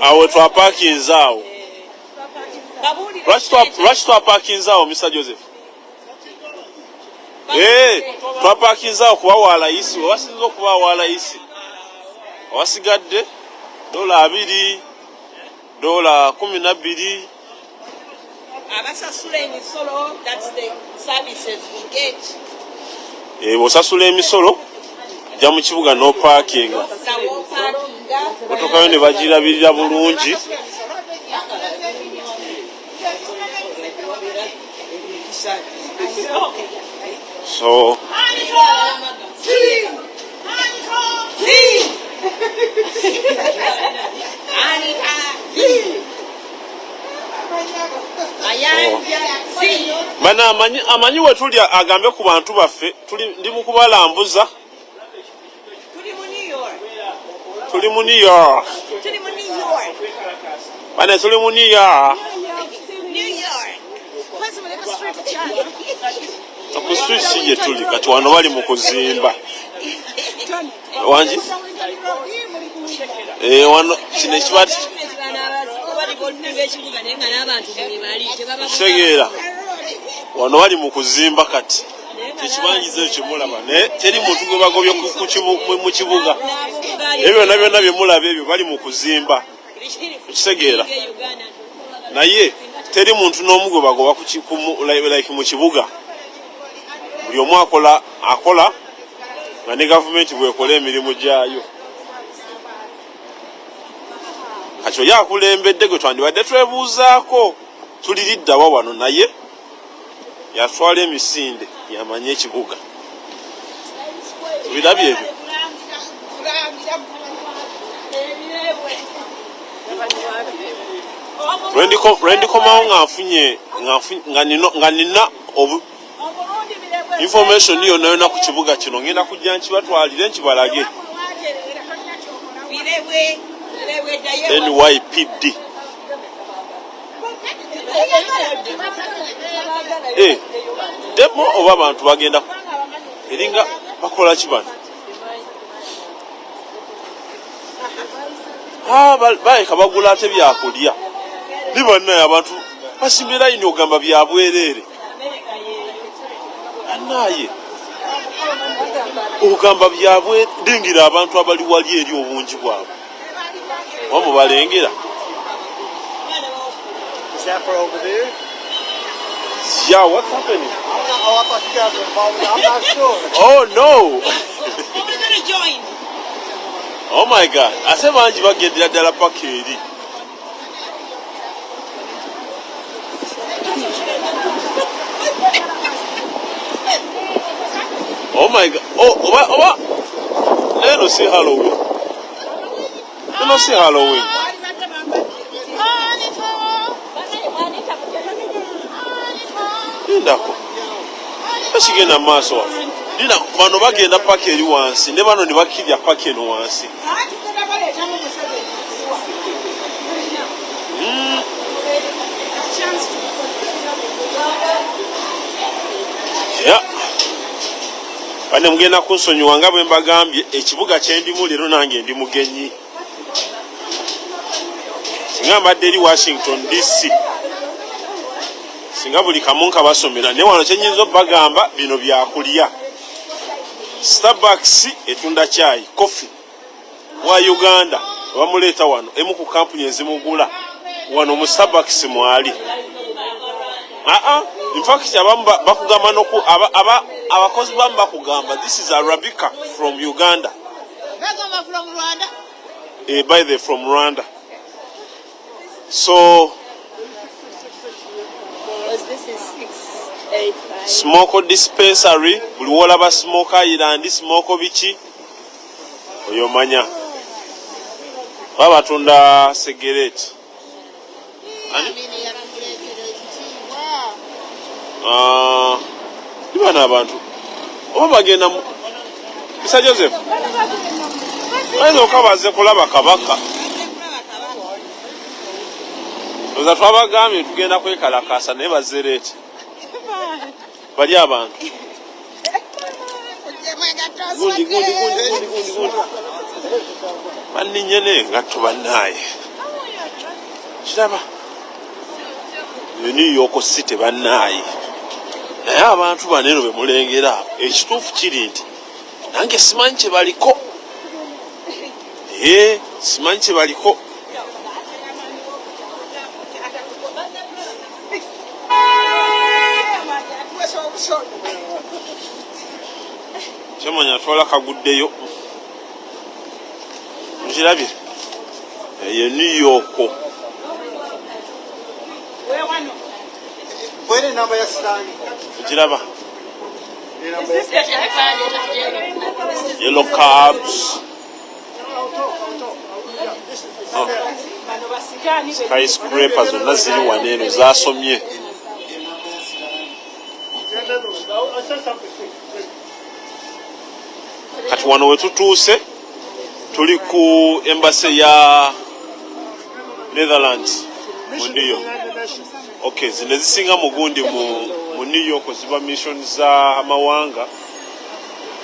Awo twapakinze awo. Lwaki twapakinze awo Mr. Joseph? Twapakinze awo kuba walayisi wewasinza okuba walayisi owasigadde $2 $12 abasasula emisolo, that's the services we get. Bw'osasula emisolo ojja mu kibuga n'opaakinga motokayo ne bagirabirira bulungi. So Mana amanyi we tuli agambe ku bantu baffe ndi mu kubalambuza. Tuli mu New York. Bana tuli mu New York. Ku street siye tuli kati wano bali mu kuzimba. Wanji? Wano kino ekibati Segera wano wali mu kuzimba kati tekibanyize kimulaba naye teri muntu gwe bagobye mu kibuga ebyo byonna bye mulaba ebyo bali mu kuzimba Segera naye teri muntu n'omu gwe bagoba like mu kibuga buli omu akola nga ne gavumenti bwekola emirimu gyayo. Kati oyo akulembedde gwe twandibadde twebuuzaako tuliriddawa wano naye yatwala emisinde yamanye ekibuga. Tubirabye ebyo. Lwendikomawo nga nina information yonna ku kibuga kino ngenda kujja nkibatwalire nkibalage. NYPD demo oba abantu bagenda eringa bakola kibano bayeka bagula ate byakulya nibannaye abantu basimbira ino ogamba byabwereere anaye ogamba byabwe dingira abantu abali wali eri obungi bwabwe wamu balengera. Is that for over there? Yeah, what's happening? I'm not sure. Oh no! Oh, we're gonna join. Oh my God! Ase bangi bagendera ddala paka eri. Oh my God! Oh, oba. Leno si Halloween. Leno si Halloween. Ndako. Kashigenda maaso waffe. Nina bano bagenda paka eri wansi ne bano ne bakirya paka eno wansi. Yeah. Bane mugenda kunsonyiwa nga bwe mbagambye ekibuga kye ndimu leero nange ndi mugenyi. Singa mbadde eri Washington DC. Singa buli kamu nkabasomera ne wano kye nnyinza obbagamba bino byakulya. Starbucks etunda chai, coffee. Wa Uganda bamuleeta wano emu ku kampuni ezimugula wano mu Starbucks mwali. In fact abamu bakugamba noku abakozi bamu bakugamba this is Arabica from Uganda. From Rwanda? By the from Rwanda. So This is 685. smoke dispensary buli wolaba smoke island smoke bichi oyo manya baba tunda cigarette ibana abantu oba bagenda Mr. Joseph bayinza okabaze kulaba kabaka oza twabagambye tugenda kwekalakasa naye bazereti bali abantu gundi baninye n'engatto bannaye kiraba New York City bannaye naye abantu bano eno bemulengera awo ekituufu kiri nti nange simanyi kye baliko simanyi kye baliko kyemanya atwala kaguddeyo nkirabye eyo New York nkiraba yellow cabs skyscraper zonna ziri wano eno zasomye kati wano wetutuuse tuli ku embassy ya Netherlands mu New York. Okay, zino zisinga mugundi mu New York ziba mission za amawanga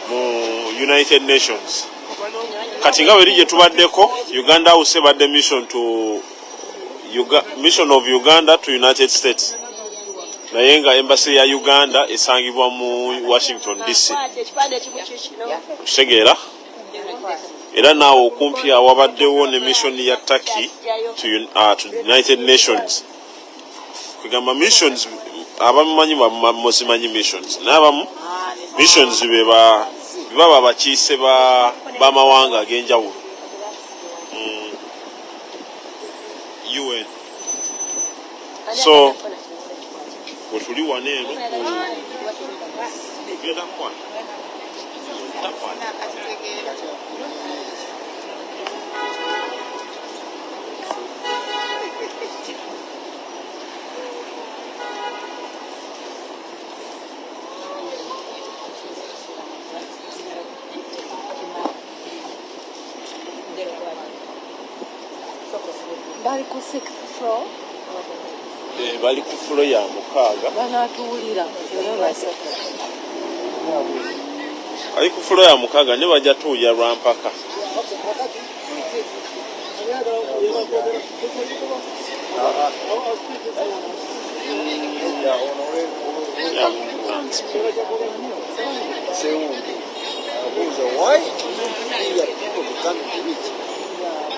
mu United Nations. Kati nga weri gye tubaddeko Uganda House badde mission of Uganda to United States. Naye nga embassy ya Uganda esangibwa mu Washington DC. Kitegeera? Era naawe okumpi awabaddewo ne mission ya Turkey to United Nations. Kugamba missions abamanyi bamusimanyi missions. N'abamu missions baba abakiise b'amawanga ag'enjawulo. UN. So wetuli wano eno ogenda kukwata takwata Bali ku 6th floor. Bali ku floor ya mukaaga. Banatuwulira. Ali ku floor ya mukaaga ne bajja tuwulira lwampaka.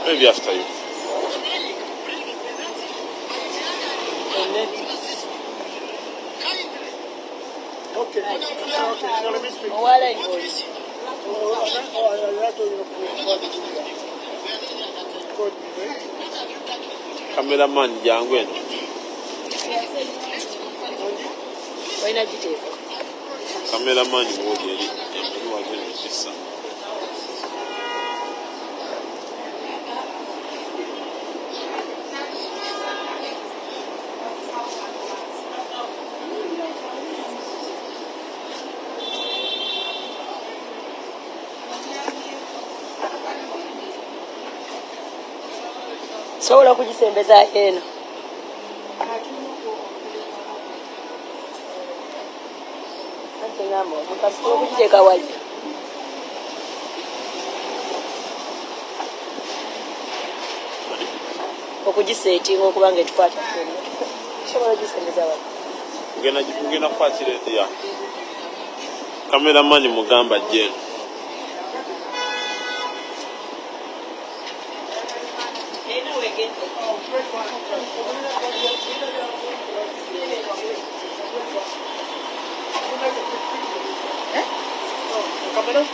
Maybe after you. Okay. So let me speak. Owala ingozi. Cameraman jangu eno. Walina giteeka. Cameraman mwoli eri emuli wagenda ekissa. Sobola kugisembeza eno. Ate ngamba mukasiko kugiteeka wali. Okugisetinga okuba nga etukwata ffenna. Sobola kugisembeza wali. Ngena kukwatira ya. Cameraman mugamba jeno.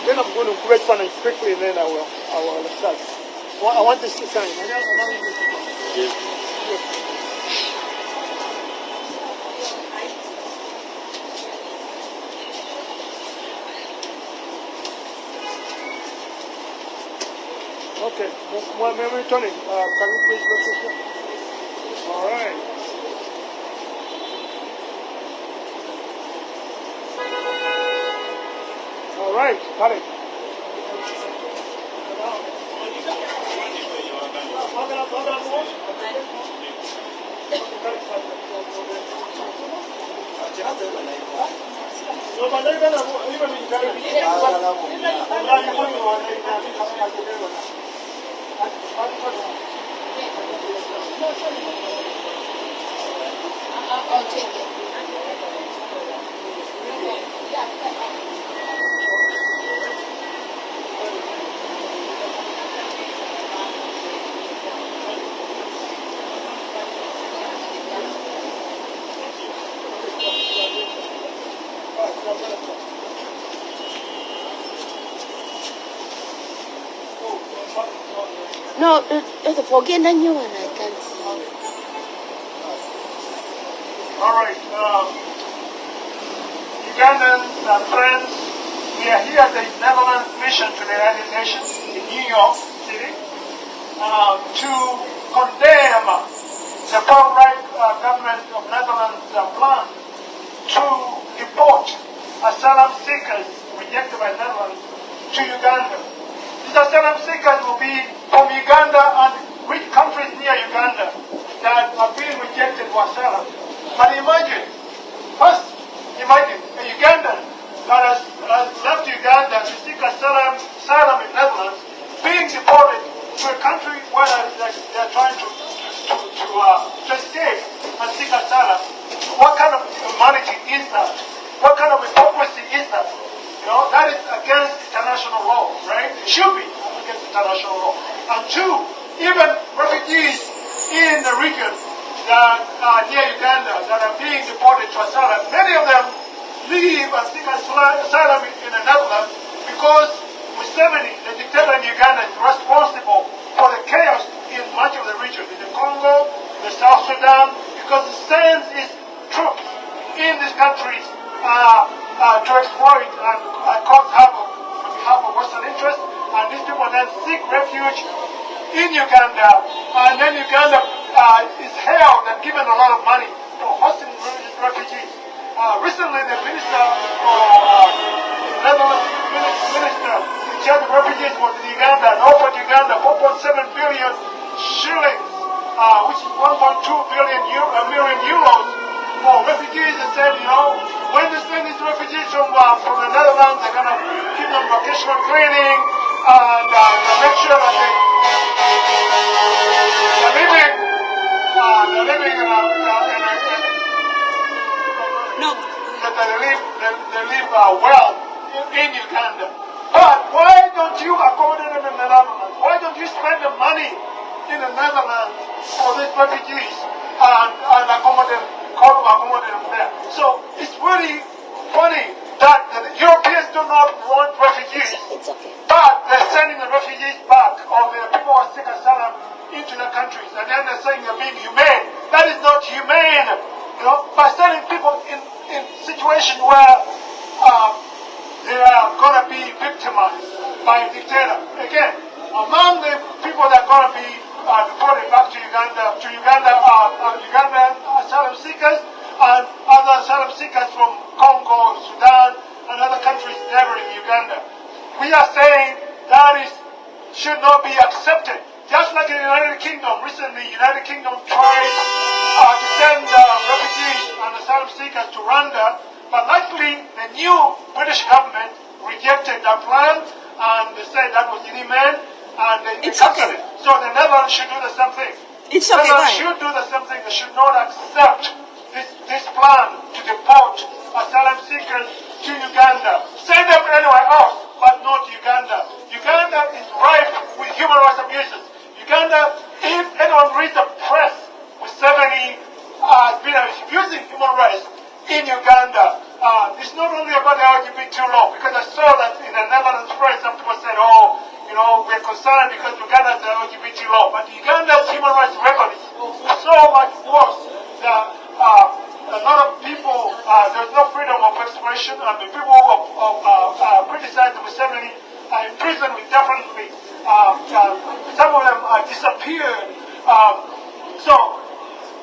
Then I'm going to create finance quickly, and then I will start. I want this to sign. Okay, memory Tony, can you please look this up? All right. All right, got it. I'll take it. No, forget the new one. I can't see. All right, Ugandans and friends, we are here at the Netherlands mission to the United Nations in New York City to condemn the far-right government of Netherlands' plan to deport asylum seekers rejected by Netherlands to Uganda. These asylum seekers will be from Uganda and which countries near Uganda that are being rejected for asylum. But imagine a Ugandan that has left Uganda to seek asylum in Netherlands being deported to a country where they're trying to escape and seek asylum. What kind of humanity is that? What kind of hypocrisy is that? You know, that is against international law, right? It should be against international law. And two, even refugees in the region that are near Uganda that are being deported to asylum, many of them leave and seek asylum in the Netherlands because Museveni, the dictator in Uganda, is responsible for the chaos in much of the region, in the Congo, the South Sudan, because he sends his troops in these countries to exploit and cause havoc on behalf of Western interests, and these people then seek refuge in Uganda, and then Uganda is hailed and given a lot of money for hosting refugees. Recently, the minister, Netherlands minister in charge of refugees was in Uganda and offered Uganda 4.7 billion shillings, which is 1.2 million euros for refugees, and said, you know, when they send these refugees from the Netherlands, they're going to give them vocational training and make sure that they're living in a No. they live well in Uganda. But why don't you accommodate them in the Netherlands? Why don't you spend the money in the Netherlands for these refugees and accommodate them there? So it's really funny that the Europeans do not want refugees, It's okay. but they're sending the refugees back, or the people who seek asylum into their countries, and then they're saying they're being humane. That is not humane. You know, by sending people in situations where they are going to be victimized by a dictator. Again, among the people that are going to be deported back to Uganda are Ugandan asylum seekers and other asylum seekers from Congo, Sudan, and other countries neighboring Uganda. We are saying that should not be accepted. Just like in the United Kingdom, recently the United Kingdom tried to send refugees and asylum seekers to Rwanda, but luckily the new British government rejected that plan and they said that was inhumane and they It's cancelled okay. it. So the Netherlands should do the same thing. It's okay, Netherlands fine. should do the same thing. They should not accept this plan to deport asylum seekers to Uganda. Send them anywhere else, but not Uganda. Uganda is rife with human rights abuses. Uganda, if anyone reads the press, Museveni has been abusing human rights in Uganda. It's not only about the LGBT law, because I saw that in the Netherlands press, some people said, oh, you know, we're concerned because Uganda has the LGBT law. But Uganda's human rights record is so much worse that a lot of people, there's no freedom of expression, and the people who criticize the Museveni are in prison indefinitely. Some of them are disappeared. So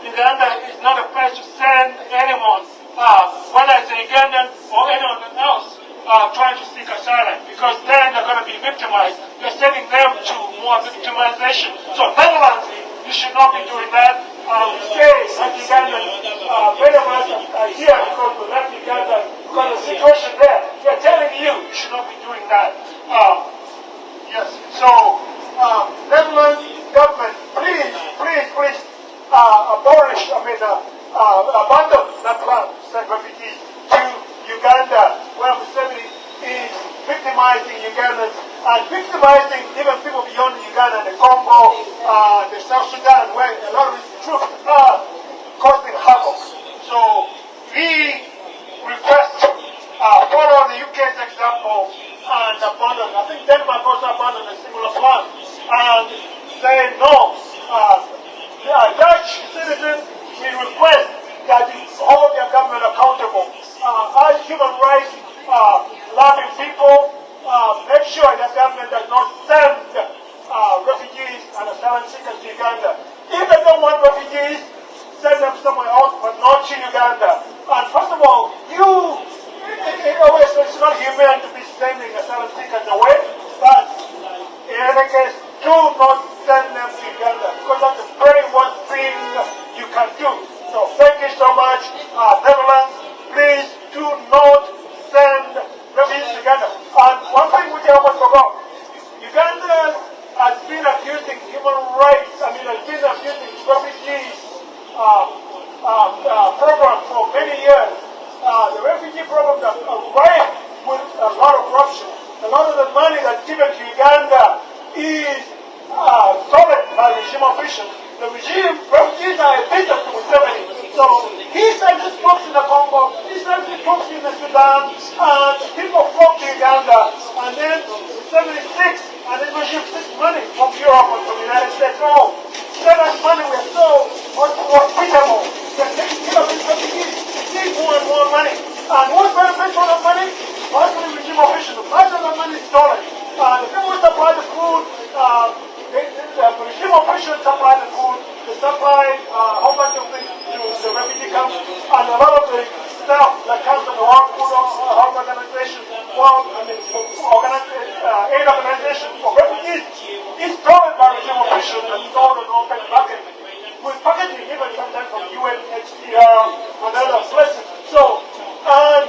Uganda is not a place to send anyone, whether it's a Ugandan or anyone else trying to seek asylum, because then they're going to be victimized. They're sending them to more victimization. So Netherlands, you should not be doing that. Stay like Ugandans, many of us are here because we left Uganda because of the situation there. They're telling you should not be doing that. Yes. So Netherlands government, please abolish, abandon that plan to send refugees to Uganda, where Museveni is victimizing Ugandans and victimizing even people beyond Uganda, the Congo, the South Sudan, where a lot of these troops are causing havoc. So we request follow the UK's example and abandon. I think Denmark also abandoned a similar plan and say no. Dutch citizens, we request that you hold their government accountable. As human rights loving people, make sure that government does not send refugees and asylum seekers to Uganda. If they don't want refugees, send them somewhere else, but not to Uganda. And first of all, it's not humane to be sending asylum seekers away, but in any case, do not send them to Uganda, because that's the very worst thing you can do. So thank you so much. Netherlands, please do not send refugees to Uganda. And one thing which I almost forgot, Uganda has been abusing human rights, has been abusing refugees program for many years. The refugee programs are rife with a lot of corruption. A lot of the money that's given to Uganda is stolen by regime officials. The refugees are a victim to Museveni. So he sends his troops in the Congo, he sends his troops in the Sudan, and people flock to Uganda, and then Museveni sticks, and the regime takes money from Europe and from the United States. Oh, send us money, we're so hospitable. We're taking care of these refugees, need more and more money. And what benefits from the money? Mostly regime officials. Much of the money is stolen. The people who supply the food, the regime officials supply the food, they supply a whole bunch of things to the refugee camps, and a lot of the stuff that comes from the World Food Organization, aid organization for refugees is stolen by regime officials and sold on open market. With packaging even sometimes from UNHCR and other places. So, and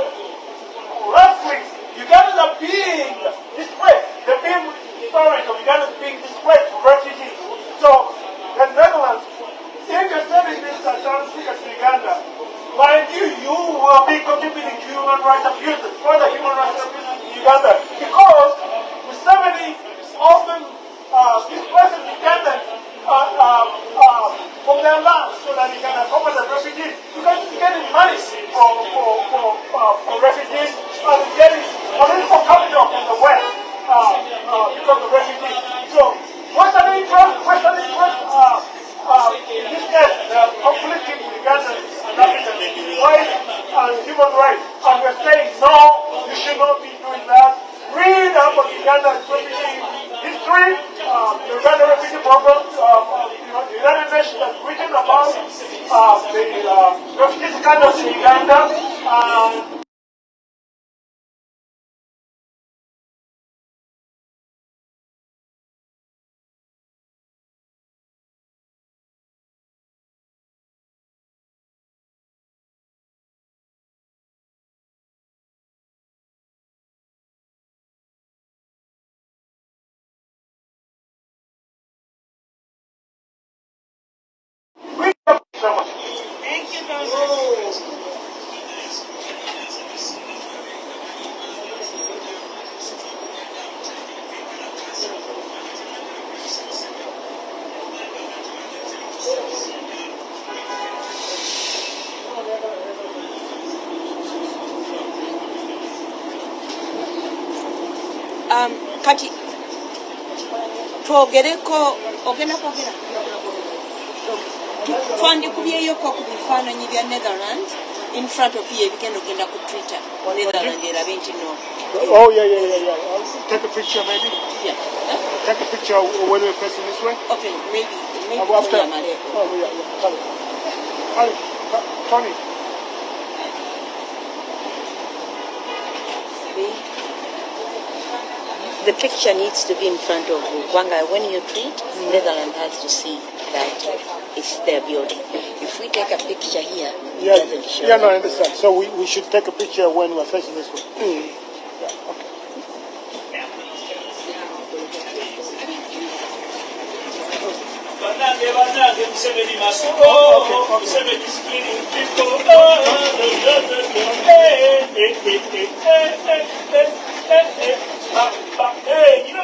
lastly, Ugandans are being displaced. They're being stories of Ugandans being displaced for refugees. So, the Netherlands, if you're sending these asylum seekers to Uganda, mind you, you will be contributing to human rights abuses, further human rights abuses in Uganda, because Museveni often displaces Ugandans from their land so that he can accommodate refugees, because he's getting money for refugees, and getting political capital from the West because of refugees. So Western interest, in this case, they are conflicting with Ugandans and Africans, rights and human rights. And we're saying, no, you should not be doing that. Read about Uganda's refugee history, the Uganda refugee program. The United Nations has written about the refugee scandals in Uganda. So much. Thank you very much. Kati twogereko ogenda kwogera twandikubyeyo-ko ku bifaananyi bya Netherlands in front of you ebigenda ogenda ku Twitter Netherlands erabe nti no. Oh, yeah. Take a picture, maybe? Yeah. Take a picture when we're facing this way? Okay, maybe. After. Oh, yeah. Tony. The picture needs to be in front of Wanga. When you tweet, Netherlands has to see that it's their building. If we take a picture here, it doesn't show. Yeah, no, I understand. So we should take a picture when we're facing this way. Yeah, okay.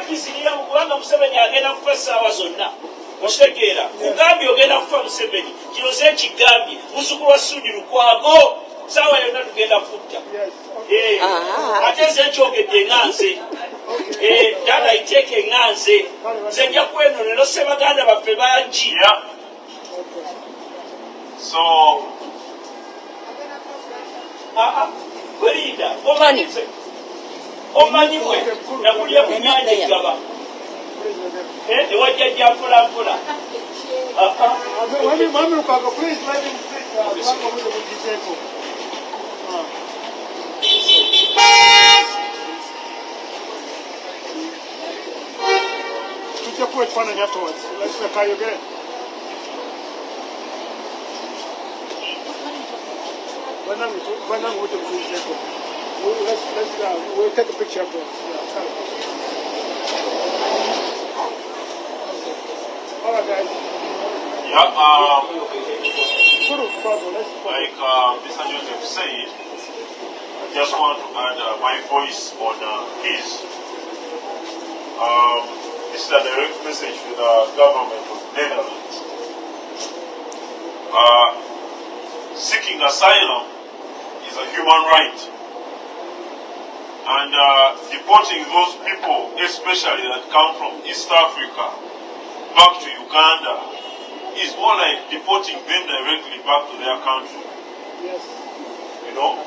Kisiriya mukubanga Museveni agenda kufa essaawa zonna okitegeera kugambye ogenda kufa Museveni kiroze ekigambye muzzukulu wa Sudi Lukwago ssaawa yonna tugenda kutta ate nze nkyogedde nga nze dada iteeke nga nze nze nja kwenonero Ssebaganda baffe bangi. So Belinda omanyi bwe nakulya ku nnyanja eggaba ewajja jja mpolampola. Mami Lukago, please let him sit. Tujja kuwa ekifaananyi afterwards. Let's try again. We'll take a picture of it. All right, guys. Yeah, Like Mr. Joseph said, I just want to add my voice on his. This is a direct message to the government of Netherlands. Seeking asylum is a human right. And deporting those people, especially that come from East Africa, back to Uganda, is more like deporting them directly back to their country. Yes. You know?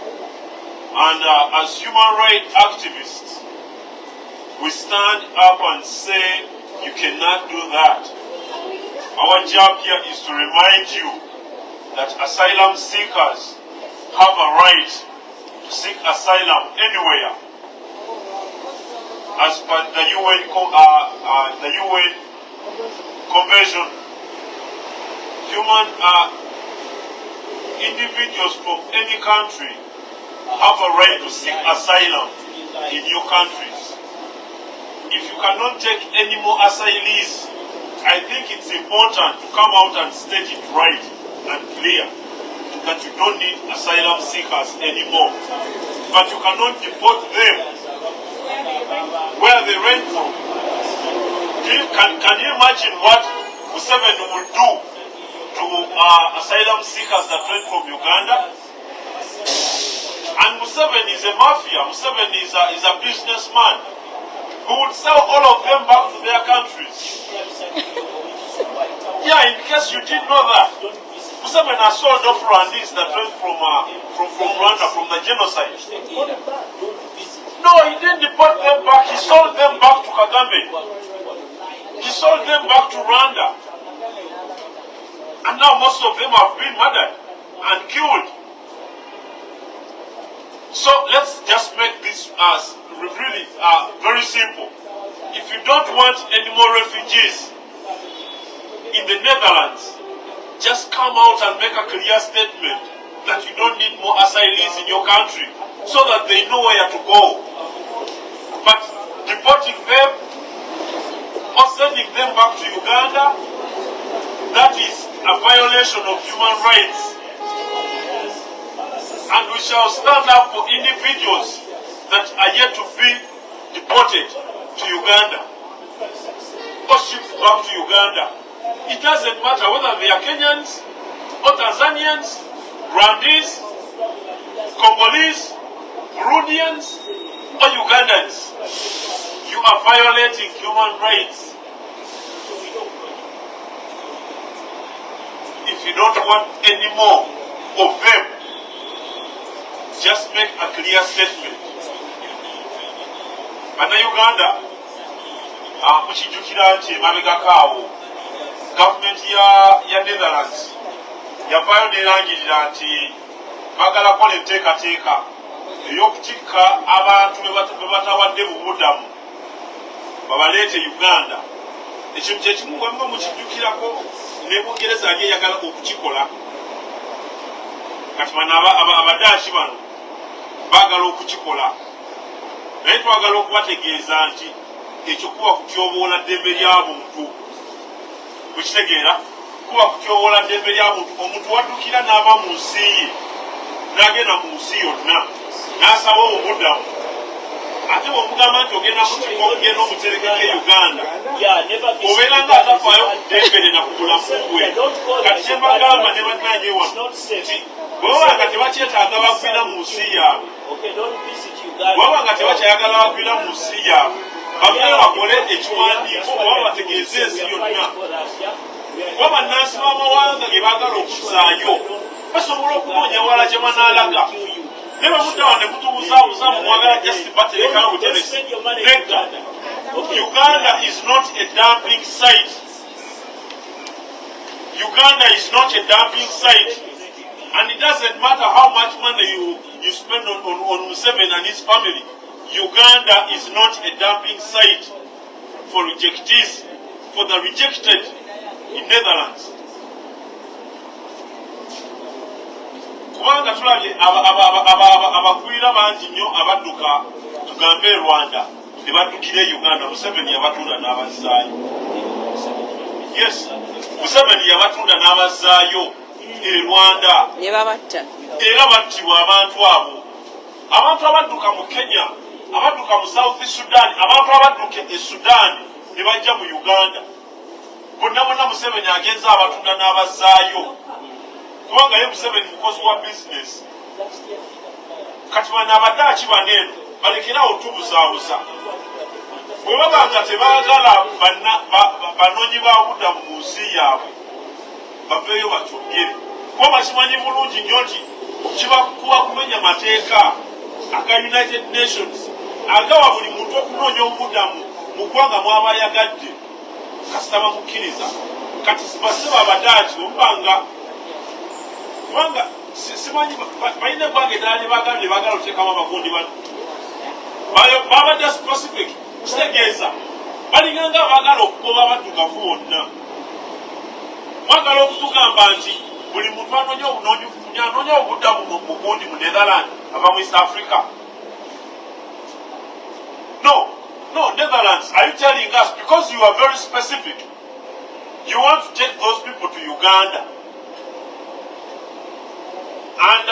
And as human rights activists, we stand up and say, you cannot do that. Our job here is to remind you that asylum seekers have a right to seek asylum anywhere. As per the UN Convention, individuals from any country have a right to seek asylum in your countries. If you cannot take any more asylees, I think it's important to come out and state it right and clear that you don't need asylum seekers anymore. But you cannot deport them where they ran from. Can you imagine what Museveni will do to asylum seekers that ran from Uganda? And Museveni is a mafia. Museveni is a businessman who would sell all of them back to their countries. Yeah, in case you didn't know that, Museveni has sold off Rwandese that went from Rwanda, from the genocide. No, he didn't deport them back. He sold them back to Kagame. He sold them back to Rwanda. And now most of them have been murdered and killed. So let's just make this really very simple. If you don't want any more refugees in the Netherlands, just come out and make a clear statement that you don't need more asylees in your country so that they know where to go. But deporting them or sending them back to Uganda, that is a violation of human rights. And we shall stand up for individuals that are yet to be deported to Uganda or shipped back to Uganda. It doesn't matter whether they are Kenyans or Tanzanians, Rwandese, Congolese, Burundians or Ugandans. You are violating human rights. If you don't want any more of them, just make a clear statement. Uganda, mukijjukira nti emabegako awo gavumenti ya Netherlands yavaayo nerangirira nti bagala kukola enteekateeka ey'okutikka abantu be batawadde mu buddamu babaleete Uganda. Ekintu kyekimu bwe muba mukijjukirako ne Bungereza yali eyagala okukikola. Kati bano abadaashi bano baagala okukikola, naye twagala okubategeeza nti ekyo kuba kutyoboola ddembe lya muntu. Mukitegeera, kuba kutyoboola ddembe lya muntu. Omuntu waddukira n'ava mu nsi ye n'agenda mu nsi yonna n'asaba obuddamu, ate bw'omugamba nti ogenda ogenda omuterekeko e Uganda, obeera nga atafaayo ku ddembe lye na ku bulamu bwe. Kati kye mbagamba ne bannange wano nti bwe babanga tebakyetaaga bagwira mu nsi yaabwe, bwe babanga tebakyayagala bagwira mu nsi yaabwe, bagenda bakole ekiwandiiko oba bategeeze ensi yonna. Kuba bannansi b'amawanga ge baagala okuzaayo basobola okunoonyawala gye banaalaga. Ne bwe muddawa ne mutubuzabuza mwagala just baterekayo buteresi. Nedda, Uganda is not a dumping site. Uganda is not a dumping site. And it doesn't matter how much money you spend on Museveni and his family. Uganda is not a dumping site for rejectees, for the rejected in Netherlands. Kubanga tulabye abagwira bangi nnyo abadduka tugambe Rwanda ne baddukira e Uganda. Museveni yabatunda n'abazaayo. Yes, Museveni yabatunda n'abazaayo e Rwanda ne babatta era battibwa abantu abo. Abantu abadduka mu Kenya, abadduka mu South Sudan, abantu abadduka e Sudan ne bajja mu Uganda, bonna bonna Museveni agenza abatunda n'abazaayo. Kubanga ye Museveni mukozi wa business. Kati bano abaddaaki baneeno balekerawo tubuzaabuza. Bwe babanga tebaagala banoonyi ba buddamu mu nsi yaabwe baveeyo bakyogere. Kuba bakimanyi bulungi nnyo nti kibakuba kumenya mateeka aga United Nations agawa buli muntu okunoonya obuddamu mu ggwanga mw'abayagadde kasita bamukkiriza. Kati basiba abaddaaki obubanga kubanga simanyi balina eggwanga eddala lye baagala oteekamu abagundi bano babadde specific. Kitegeeza balinganga abaagala okugoba abaddugavu bonna. Mwagala okutugamba nti buli muntu anoonya obuddamu mu gundi mu Netherlands ava mu East Africa. No, Netherlands, are you telling us because you are very specific, you want to take those people to Uganda? And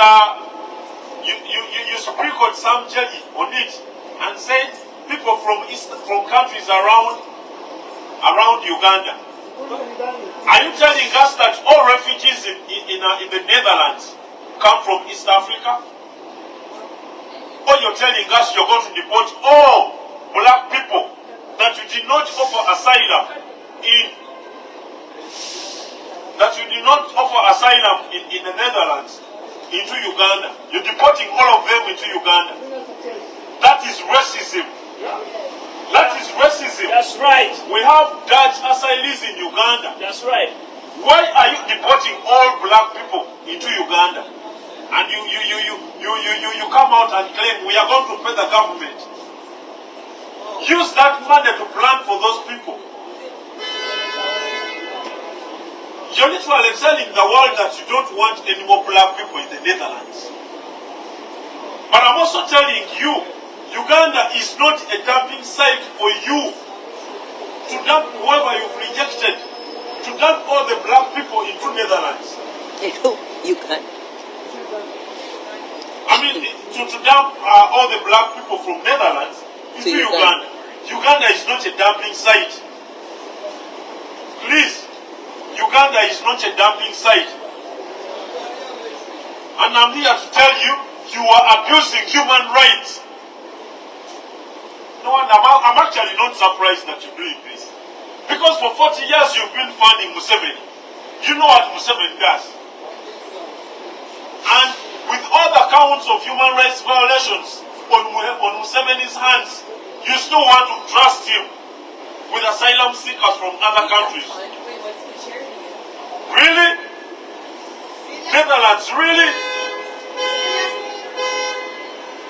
you sprinkled some jelly on it and said people from countries around Uganda. Are you telling us that all refugees in the Netherlands come from East Africa? or you're telling us you're going to deport all black people that you did not offer asylum in the Netherlands into Uganda. You're deporting all of them into Uganda. That is racism. That is racism. That's right. We have Dutch asylees in Uganda. That's right. Why are you deporting all black people into Uganda? And you come out and claim we are going to pay the government. Use that money to plan for those people. You're literally telling the world that you don't want any more black people in the Netherlands. But I'm also telling you, Uganda is not a dumping site for you to dump whoever you've rejected, to dump all the black people into Netherlands. You can't. I mean, to dump all the black people from Netherlands into Uganda. Uganda is not a dumping site. Please, Uganda is not a dumping site. And I'm here to tell you, you are abusing human rights. No, and I'm actually not surprised that you're doing this. Because for 40 years you've been funding Museveni. You know what Museveni does. And with all the counts of human rights violations on Museveni's hands, you still want to trust him with asylum seekers from other countries. Really? Netherlands, really?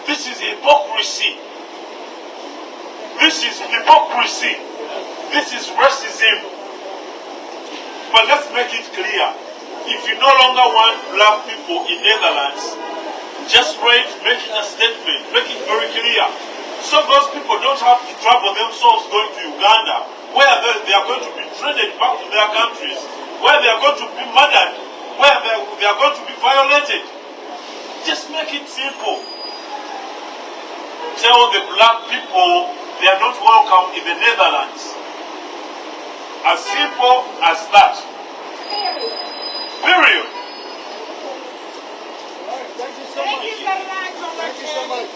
This is hypocrisy. This is hypocrisy. This is racism. But let's make it clear. If you no longer want black people in Netherlands, just write, make it a statement, make it very clear. So those people don't have to trouble themselves going to Uganda, where they are going to be traded back to their countries, where they are going to be murdered, where they are going to be violated. Just make it simple. Tell the black people they are not welcome in the Netherlands. As simple as that. Period. Thank you so much. Thank you so much.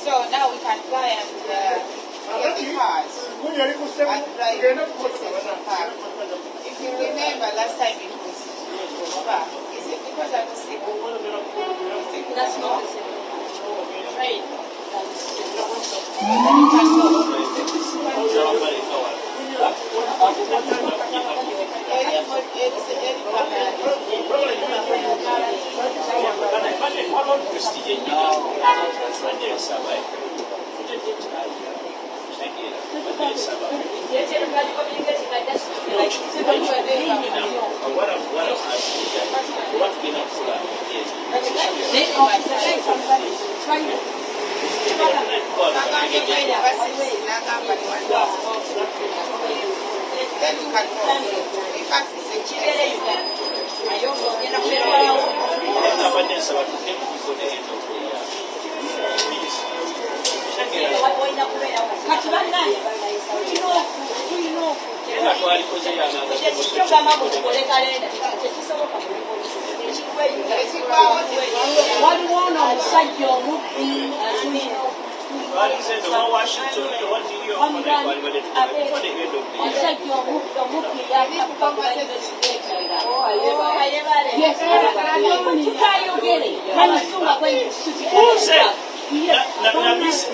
So now we can fly and get the cars and drive to Central Park. If you remember last time it was far. Is it because I was sick? That's not the same. Right. That's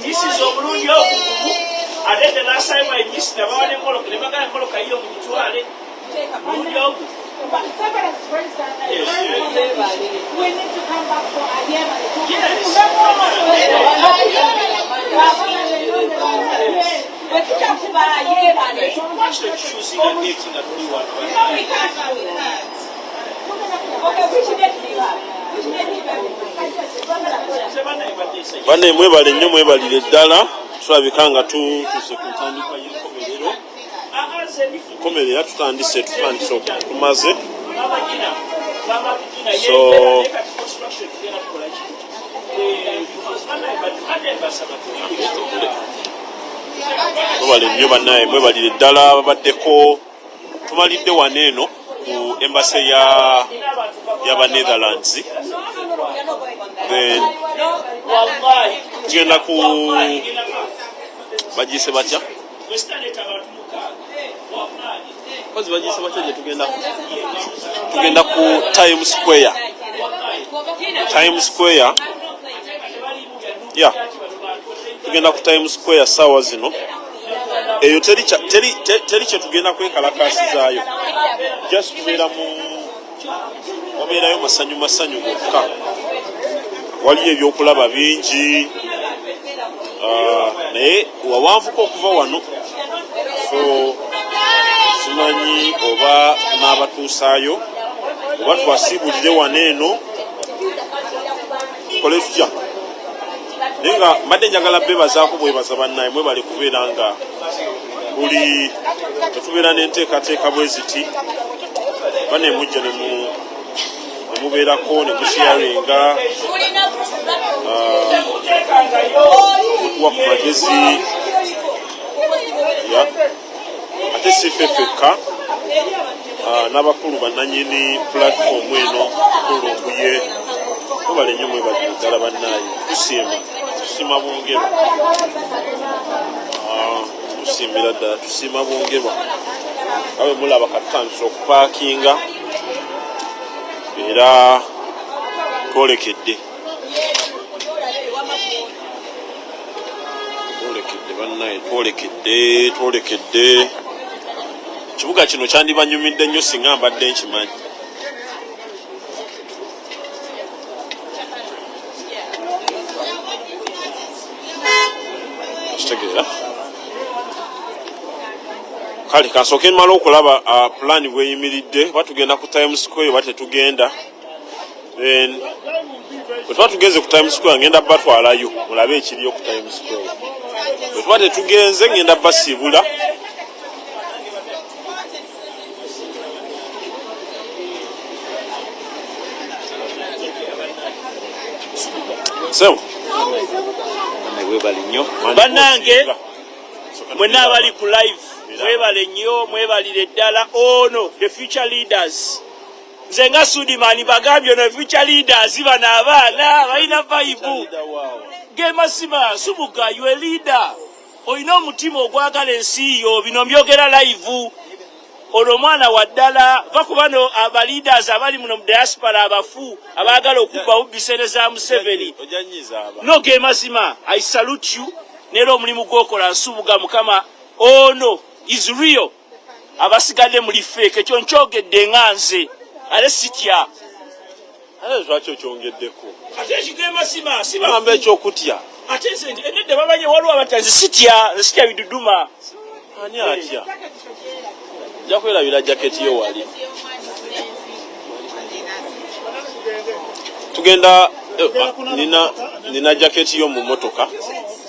This is omulungi ogugumu ate the last time I missed the bawale nkoloka ne bagala nkoloka yiyo mu kitwale omulungi ogu. We need to come back for a year. What's the choosing and dating that we want? We can't. Bane mwebale nnyo mwebalire ddala tulabika nga tutuuse ku ntandikwa y'enkomerero. Enkomerero tutandise tumaze. So mwebale nnyo bannaye mwebalire ddala babaddeko tumalidde waneeno ku embassy y'aba Netherlands. Then tugenda ku bagise batya kozi bagise batya gye tugenda ku Times Square. Times Square, yeah, tugenda ku Times Square sawa zino. Eyo teri kye tugenda kwekalakasizaayo, just tubeera wabeerayo masanyu gokka. Waliyo ebyokulaba bingi naye wawanvuko okuva wano, so simanyi oba n'abatuusaayo oba twasiibulire waneeno tukole tutya. Naye nga mbadde njagala bebazaako bwebaza bannaye mwebale kubeera nga buli tetubeera n'enteekateeka bwe ziti bane mujja nemubeerako ne musharinga mutuwa ku magezi ate sifefeka n'abakulu bannanyini platform eno kulunguye mubale nnyo mwebali ddala bannaye tusiima bwongerwa tusiimira ddala tusiima bwongerwa abe mulaba katutandisa okupaakinga era twolekedde bannaye twolekedde. Ekibuga kino kyandibanyumidde nnyo singa mbadde nkimanyi. Kitegeera kale kansooke mmala okulaba pulaani bweyimiridde oba tugenda ku Times Square oba tetugenda. Then bwe tuba tugenze ku Times Square ngenda batwalayo mulabe ekiriyo ku Times Square. Bwe tuba tetugenze ngenda basiibula. So bannange mwenna abali ku live mwebale nnyo mwebalire ddala ono the future leaders. Nze nga Sudimani bagambye ono future leaders bano abaana balina vibe gemasima subuka you a leader oyina omutima ogwagala ensi yo bino mbyogera live. Ono mwana wa ddala bakubano aba leaders abali muno mu diaspora abafu abagala okuba ubisene za Museveni no gemasima I salute you. Nero omulimu gwokola nsubuga mukama ono is real. Abasigadde muli fake ekyo nkyogedde nganze ale sitya lwaki okyongeddeko ate ekigema siba ngamba ekyokutya ate ensente enedde babanye waliwo abati nzisitya biduduma ani atya nja kwerabira jaketi yo wali tugenda nina jaketi yo mu motoka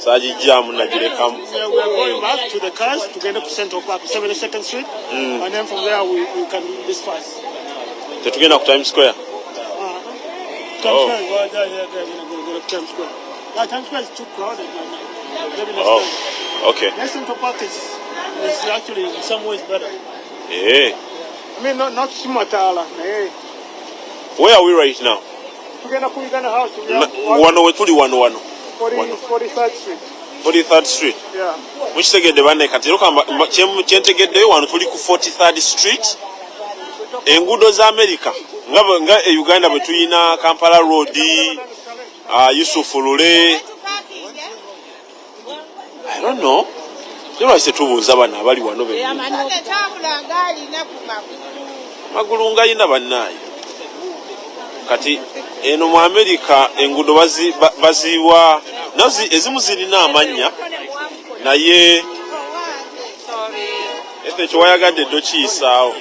saagijjaamu nagirekamu. We are going back to the cars to get to Central Park, 72nd Street, and then from there we can disperse. Tetugenda ku Times Square. Times Square, well, yeah, go to Times Square. Yeah, Times Square is too crowded right now. Maybe next time. Okay. Next Central Park is actually in some ways better. Yeah. I mean, not Sumatala. Where are we right now? We're going to Uganda House. Wano wetuli wano. 43rd Street. 43rd Street. Yeah. Mukitegedde banne kati kyentegeddeyo wano tuli ku 43rd Street. Enguudo za America nga Uganda bwe tuyina Kampala Road, Yusuf Lule. I don't know. Lwaki tetubuuza bano abali wano magulu ngayina bannaayo kati eno mu America enguudo baziwa nazi ezimu zirina amannya naye efe kyewayagadde ddo kiyisaawo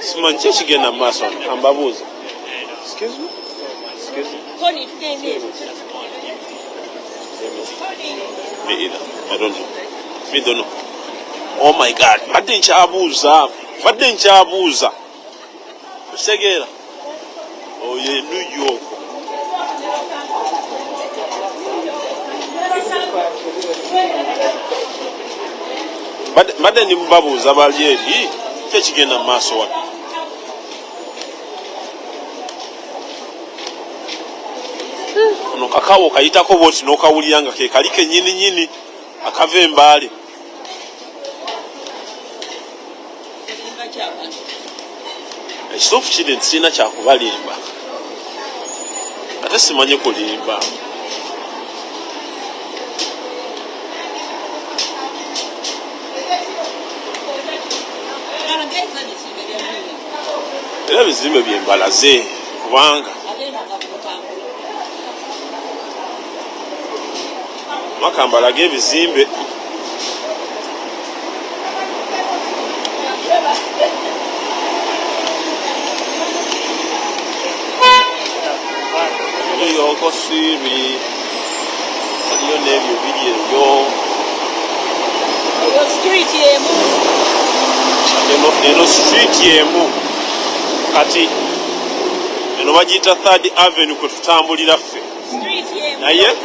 simanyi ki ekigenda mu maaso ambabuuza. Me either. I don't know. Me don't know. Oh my God. Badde nkyabuuza. Osegeera. Oh ye New York. Badde ndi mubabuuza bali eri. Tekigenda mu maaso wano. Ono kakawo kayitako bwoti n'okawulira nga ke kali kennyini akava embaale. Ekituufu kiri nti sirina kyakubalimba ate simanyi kulimba. Era bizimbe byembalaze kubanga makambala g'ebizimbe Yoko Siri aliyo n'ebyo biri ebyo eno street emu kati eno bagiyita 3rd Avenue kwe tutambulira ffe naye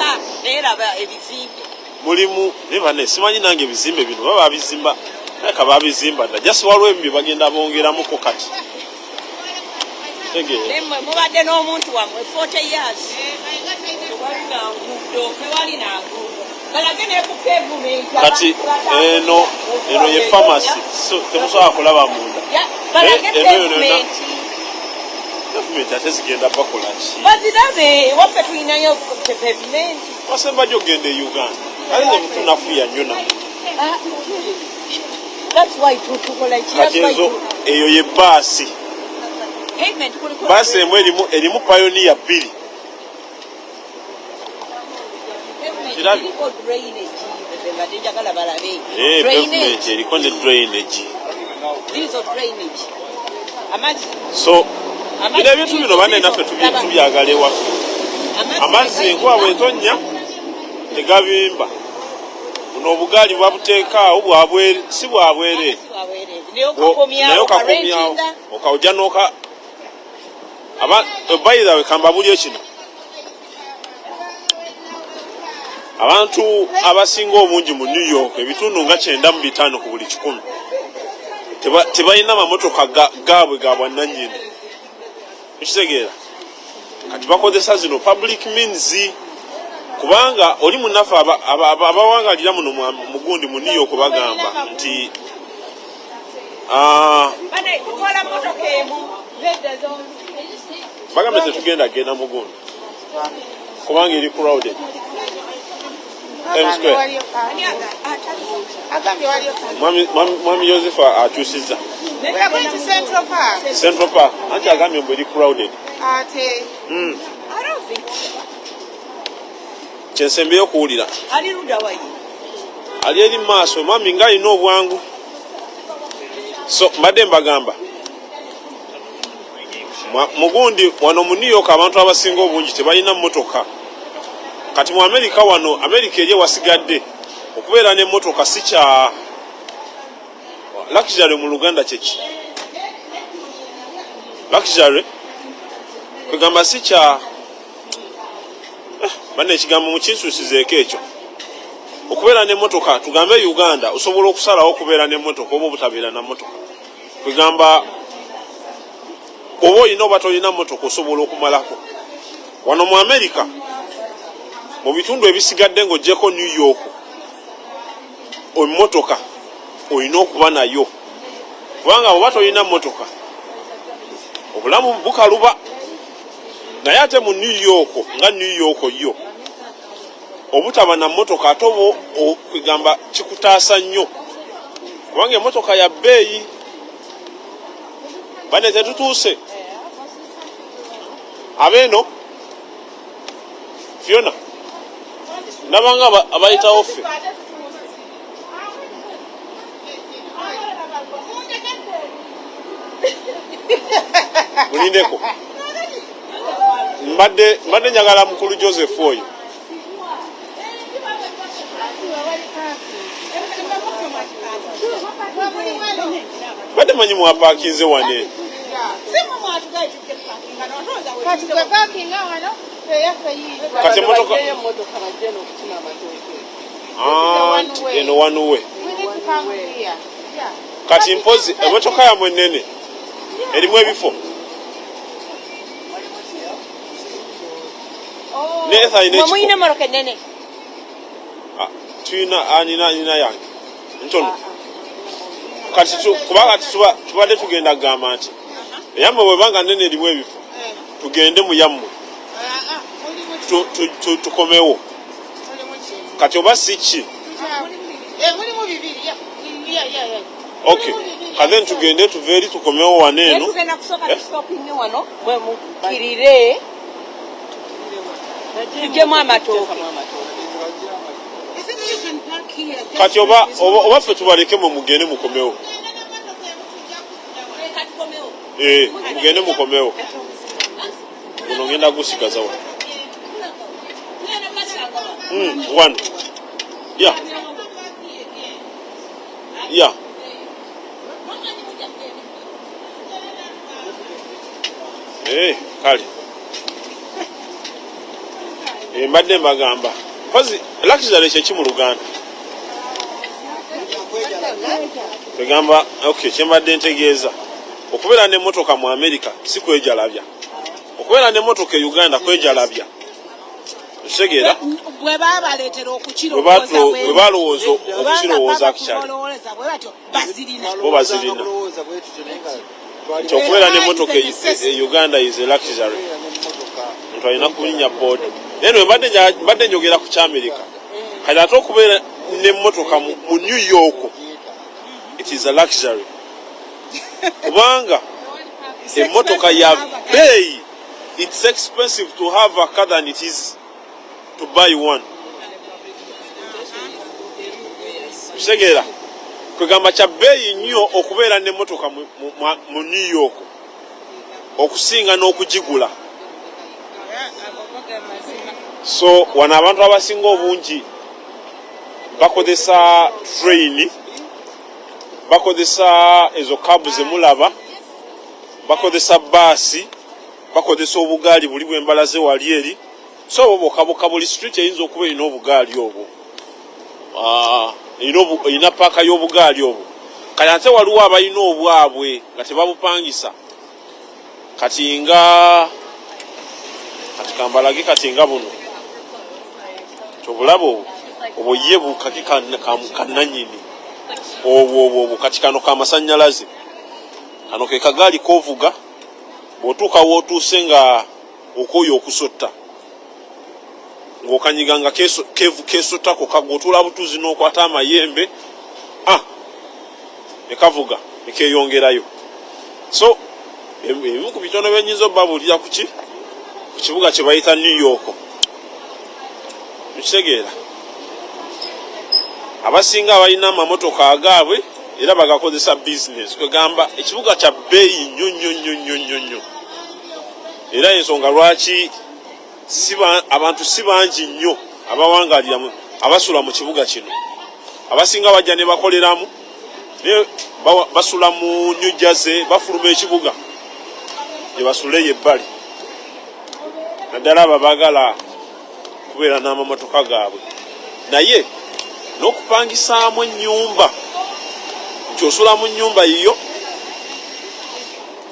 mulimu nebane simanyi nange ebizimbe bino baba babizimba eka babizimba dda just waliwo ebyo bagenda bongeramuko kati mubadde n'omuntu wamwe 40 years kati eno ye pharmacy so temusobola kulaba munda gavumenti ate zigenda bakola ki bazirabe waffe tulinayo pavement wasembajja ogenda e Uganda ale ne mutunafuya nnyo namu kati ezo eyo ye baasi baasi emu erimu pioneer 2 pavement eriko ne drainage so bino ebintu bino banne naffe tubyagala ewaffe amazzi enkuba bwetonnya tegabimba buno obugaali bwabuteekaawo si bwabwereere naye okakomyawo okawujja n'oka bayirawe kambabulyo kino abantu abasinga obungi mu New York ebitundu nga 95 ku buli 100 tebalina mamotoka gaabwe ga bwannannyini ekitegeera kati bakozesa zino public means kubanga oli munafu abawangalira muno mugundi mu New York bagamba nti bagamba tetugenda genda mugundi kubanga eri crowded Square. Mwami Joseph akyusizza. We are going to Central Park. Central Park. Anti agambye very crowded. I don't think so. Kyensembeyo okuwulira. Ali luda wayi. Ali eri maaso mwami nga alina obwangu. So mbadde mbagamba. Mugundi wano mu New York abantu abasinga obungi tebalina mmotoka. Kati mu America wano, America eri wasigadde okubeera n'emmotoka si kya luxury mu Luganda kyeki. Luxury kugamba si kya bane ekigambo mu kinsuusizeeko ekyo. Okubeera n'emmotoka tugambe Uganda osobola okusalawo okubeera n'emmotoka oba obutabeera na mmotoka. Kugamba oba olina oba tolina mmotoka osobola okumalako. Wano mu America mu bitundu ebisigadde ng'oggyeko New York emmotoka olina okuba nayo kubanga oba tolina mmotoka obulamu bukaluba. Naye ate mu New York nga New York yo obutaba na mmotoka ate oba okugamba kikutaasa nnyo kubanga emmotoka ya bbeeyi. Bane tetutuuse abeeno Fiona nabanga abayitawo ffe mulindeko mbadde njagala mukulu Joseph oyo badde manyi mwapakinze wane kati emotoka eno wanuwe kati mpozi emotoka yamwe ennene erimu ebifo Mwamuyina moroka ennene. Tuyina nina yange ntono kati kubanga tubadde tugenda gamba nti eyammwe bwebanga nnene erimu ebifo tugende mu yammwe tukomewo kati oba si ki okay then tugende tuve eri tukomewo wano eno Tugenda kusooka tustoppinge wano mwe mukirire tujjemu amatooke. kati oba ffe tubaleke mwe mugende mukomewo mugende mukomewo guno ngenda gusigaza wa wano ya kale mbadde mbagamba kozi luxury kyeki mu Luganda tegamba okay kyembadde ntegeeza okubeera n'emmotoka mu America si kwejalabya okubeera n'emmotoka e Uganda kwejalabya okitegera bwe baabaleetera okukirowooza bwe balowooza okukirowooza kikyali bo bazirina nti okubeera n'emmotoka e Uganda is a luxury nti alina kulinnya booda naye mbadde njogera ku ky'Amerika kati ate okubeera n'emmotoka mu New York it is a luxury kubanga emmotoka ya bbeeyi it's expensive to have a car than it is to buy one. Kitegeera kwegamba kya bbeeyi nnyo okubeera n'emmotoka mu New York okusinga n'okugigula. So wano abantu abasinga obungi bakozesa train, bakozesa ezo kabu zemulaba, bakozesa baasi, bakozesa obugaali buli bwembalaze wali eri. So bokaboka buli street eyinza okuba erina obugaali obwo. Erina paaka y'obugaali obwo. Kati ate waliwo abalina obwabwe nga tebabupangisa. Kati kambalage kati nga buno. Tobulabo obwo ye bukaki kannanyini. Obwo kati kano kamasannyalaze. Kano ke kagaali kovuga bw'otuuka w'otuuse nga okoyo okusotta. ng'okanyiganga kesotako kagotula butuzi n'okwata amayembe nekavuga nekeyongerayo. So ebimu ku bitono byenyinza obbabuulira ku kibuga kye bayita New York. Mukitegeera abasinga balina amamotoka agaabwe era bagakozesa business, kwegamba ekibuga kya bbeeyi nnyo. Era ensonga lwaki abantu si bangi nnyo abawangalira abasula mu kibuga kino. Abasinga bajja ne bakoleramu ne basula mu New Jersey, bafuluma ekibuga gye basuleyo ebbali. Naddala abo baagala kubeera n'amamotoka gaabwe. Naye n'okupangisaamu ennyumba nti osula mu nnyumba yiyo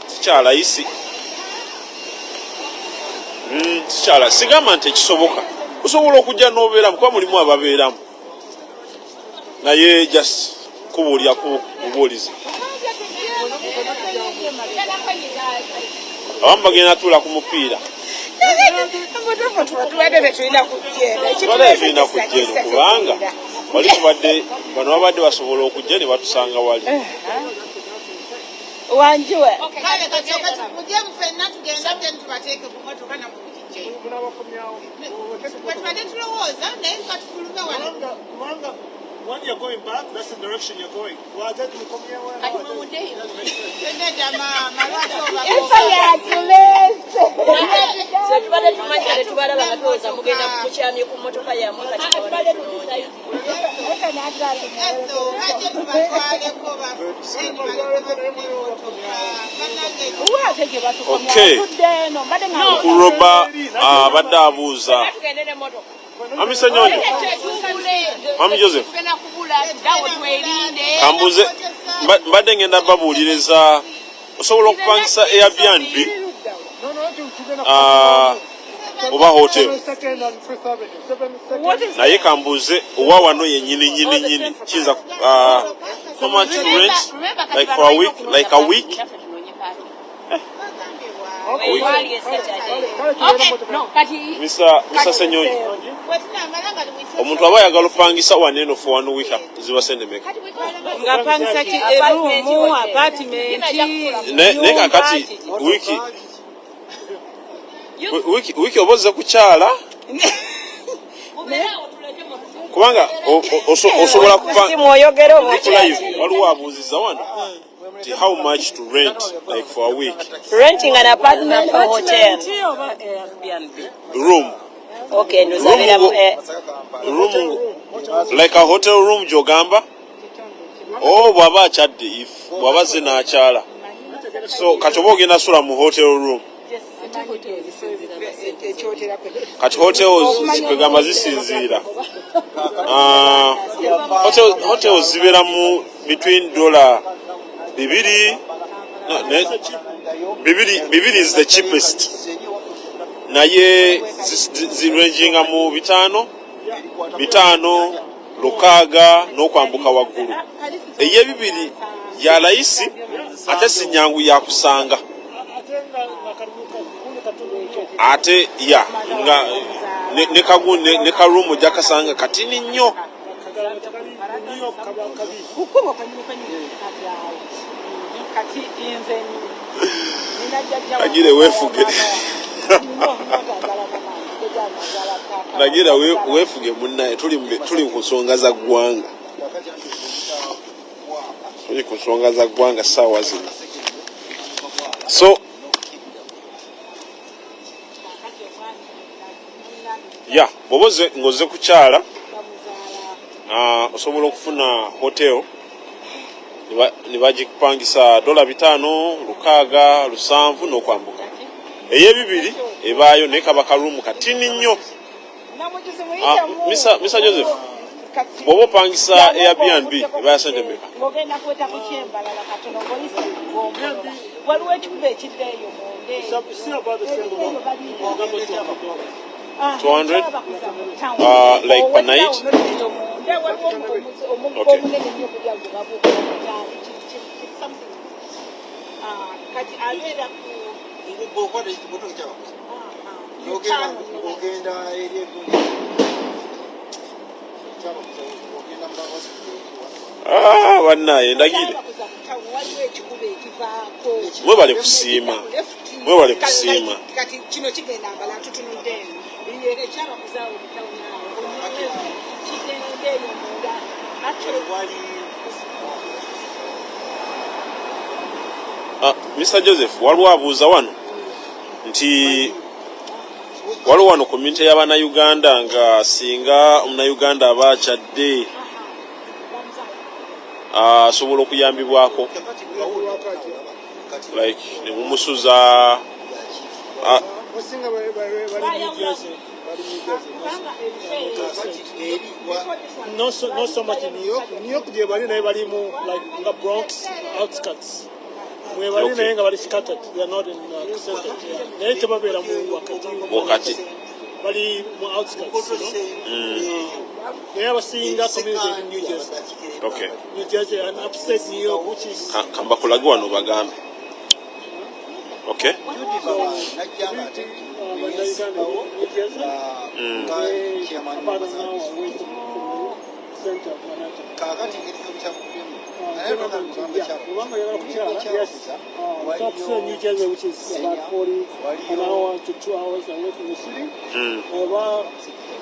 sikyalayisi. Sigamba nti ekisoboka, osobola okujja n'obeeramu kuba mulimu ababeeramu, naye just kubuulira ku bubuulizi. Abamu bagenda tuula ku mupiira tulina kujja eno kubanga wali tubadde bano babadde basobola okujja ne batusanga wali. Wanjiwe. Kale kati mujye mufenna tugenda bye tubateeke ku motoka na mu kijje. Batubadde tulowooza naye katufulume wano. When you're going back, that's the direction you're going. If I Okay. Kuroba abadde abuuza. Amisa Nyonyi. Mami Joseph. Kambuze mbadde ngenda babuuliriza osobola okupangisa Airbnb oba hotel. Naye kambuze owa wano yennyini kiyinza how much to rent like for a week, like a week. Mr. Senyonyi, omuntu aba ayagala opangisa wane eno for 1 week ziba sente meka? Nga pangisa ki erumu, apartment. Ne kakati wiki oboze kukyala kubanga osobola waliwo abuuziza wano how much to rent like for a week. Renting an apartment or hotel? Room. Okay, room like a hotel room jogamba. Oh, bwaba achadde if bwaba zinaakyala. So katoba ogenda sula mu hotel room. Kati hotels kwegamba zisinziira. Hotels zibeera mu between $2 bibiri is the cheapest. Naye zirenginga mu bitano lukaaga n'okwambuka waggulu. Ey'ebibiri ya layisi ate si nyangu ya kusanga. Ate ya nga ne karumu jakasanga katini nnyo. Nagire wefuge. Nagira wefuge munnaye tuli ku nsonga za ggwanga. Tuli ku nsonga za ggwanga ssaawa zino. So ya boboze ngoze kukyala osobola okufuna hotel nibagikupangisa $5, lukaaga, lusanvu n'okwambuka. Ey'ebibiri ebaayo naye kaba karumu katini nnyo. Mr. Joseph, bw'oba opangisa Airbnb ebaya sente meka? $200 like per night? Okay. ogenda eri eggulu bannaye ndagire mwebale kusiima mwebale kusiima kati kino kigenda mbala tutunudde ekyaba kuzaawo kigende eyo munda Mr. Joseph waliwo abuuza wano nti waliwo wano community y'Abannayuganda nga singa Omunnayuganda aba akyadde asobola okuyambibwako like ne mumusuza not so much in New York. New York they bali naye bali mu like nga Bronx outskirts. We bali naye nga bali scattered. They are not in center. Naye tebabeera mu wakati. Bali mu outskirts, you know. They have a single community in New Jersey. Okay. New Jersey and upstate New York, which is kamba kulage wano bagambe. Okay. New Jersey, which is about 40 an hour to 2 hours away from the city.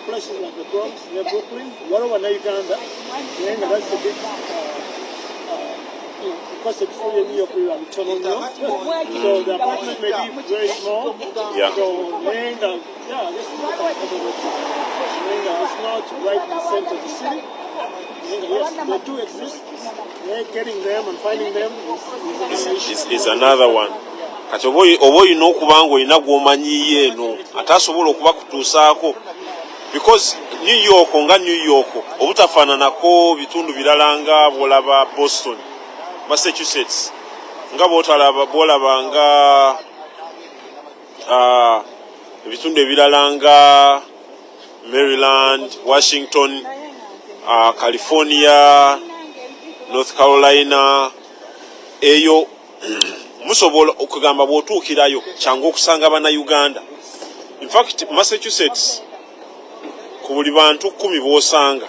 Places like the Bronx, near Brooklyn, whatever Uganda, that's the big because it's fully New York, we are Toronto. So the apartment may be very small. Yeah. So Mayanjja, it's not right in the center of the city. Yes, they do exist. Getting them and finding them is another one. Kati oba olina okuba nga olina gw'omanyiyo eno ate asobola okuba kutuusaako because New York nga New York obutafaananako bitundu birala nga bw'olaba Boston, Massachusetts, nga bw'olaba nga ebitundu ebirala nga Maryland, Washington, California, North Carolina, eyo musobola okugamba bw'otuukirayo kyangu okusanga Abannayuganda. In fact, Massachusetts ku buli bantu 10 b'osanga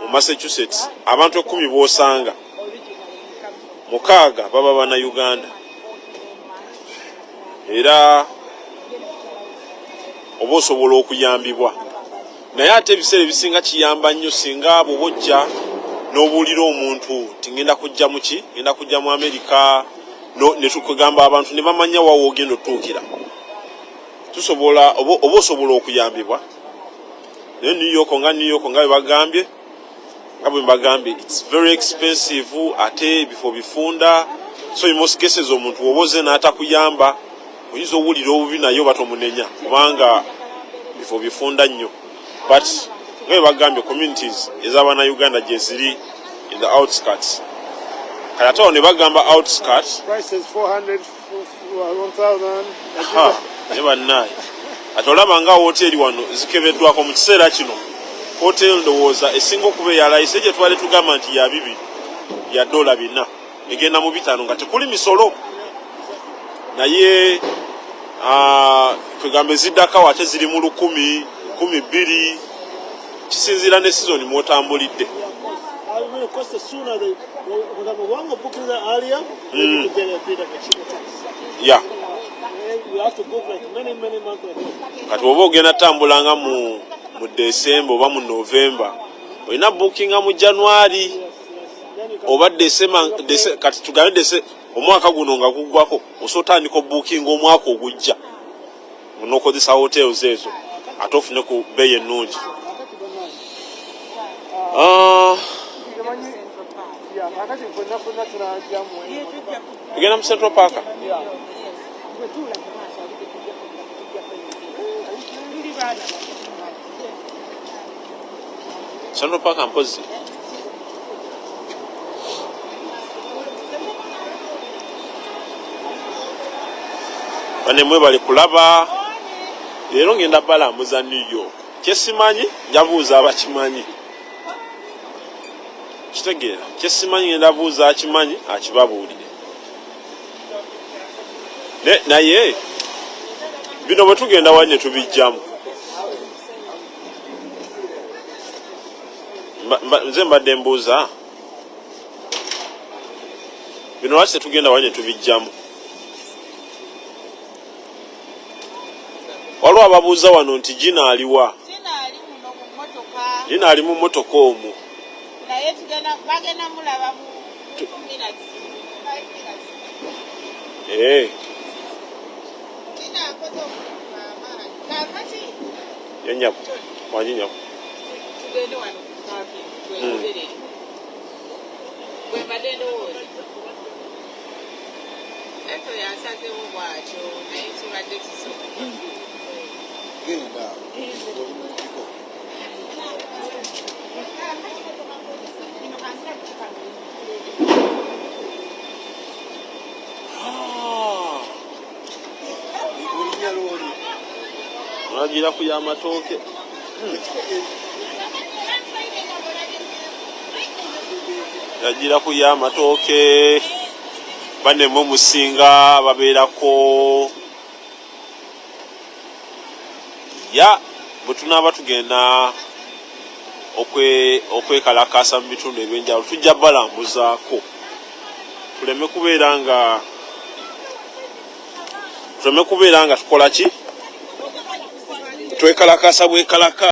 mu Massachusetts, abantu 10 b'osanga 6 baba Bannayuganda. Era oba osobola okuyambibwa. Naye ate ebiseera ebisinga kiyamba nnyo singa bw'ojja n'obuulira omuntu nti ngenda kujja mu ki, ngenda kujja mu Amerika, ne tukugamba abantu ne bamanya waawo ogenda otuukira. Tusobola oba osobola okuyambibwa. Naye New York nga bwe bagambye, nga bwe mbagambye, it's very expensive ate bifo bifunda. So in most cases omuntu woboze n'atakuyamba oyinza owulira obubi naye oba tomunenya kubanga bifo bifunda nnyo. But nga bwe bagambye communities ez'Abannayuganda gye ziri in the outskirts. Kati ate ne bagamba outskirts. Price is 400, 1,000. Ne bannaye. Ate olaba nga hoteri wano zikebeddwako mu kiseera kino. Hoteri ndowooza esinga okuba eyalayise gye twali tugamba nti ya $200 ya $400 egenda mu 5 nga tekuli misolo. Naye kwegamba eziddako ate ziri mu 1,000, 1,200 kisinziira ne season mw'otambulidde. Yeah. Kati oba ogenda tambulanga mu December oba mu November olina bookinga mu January oba December kati tugambe omwaka guno nga guggwako osotandika booking omwaka ogujja onokozesa hotels ezo ate ofune ku bbeeyi ennungi. Tugenda mu Central Park. Central Park mpozi. Bane mwe bali kulaba leero ngenda balambuza New York. Kyesimanyi njabuuza abakimanyi. Kitegeera kyesimanyi ngenda buuza akimanyi akibabuulire. Naye bino bwe tugenda wanye tubijjamu nze mbadde mbuuza bino lwaki tetugenda wanye tubijjamu waliwo ababuuza wano nti Gina aliwa Gina ali mu mmotoka omwo naye bagenda mulaba mu 2 minutes 5 minutes Yanyaku wanyinyako tugende wano twegoberere bwembadde ndowooza eto yasazewo bwatyo naye kibadde kisoboka genda olagira ku y'amatooke yagira ku y'amatooke banemu musinga babeerako ya bwe tunaaba tugenda okwekalakasa mu bitundu ebyenjawulo tujja balambuzaako tuleme kubeera nga tukola ki twekalakasa bwekalaka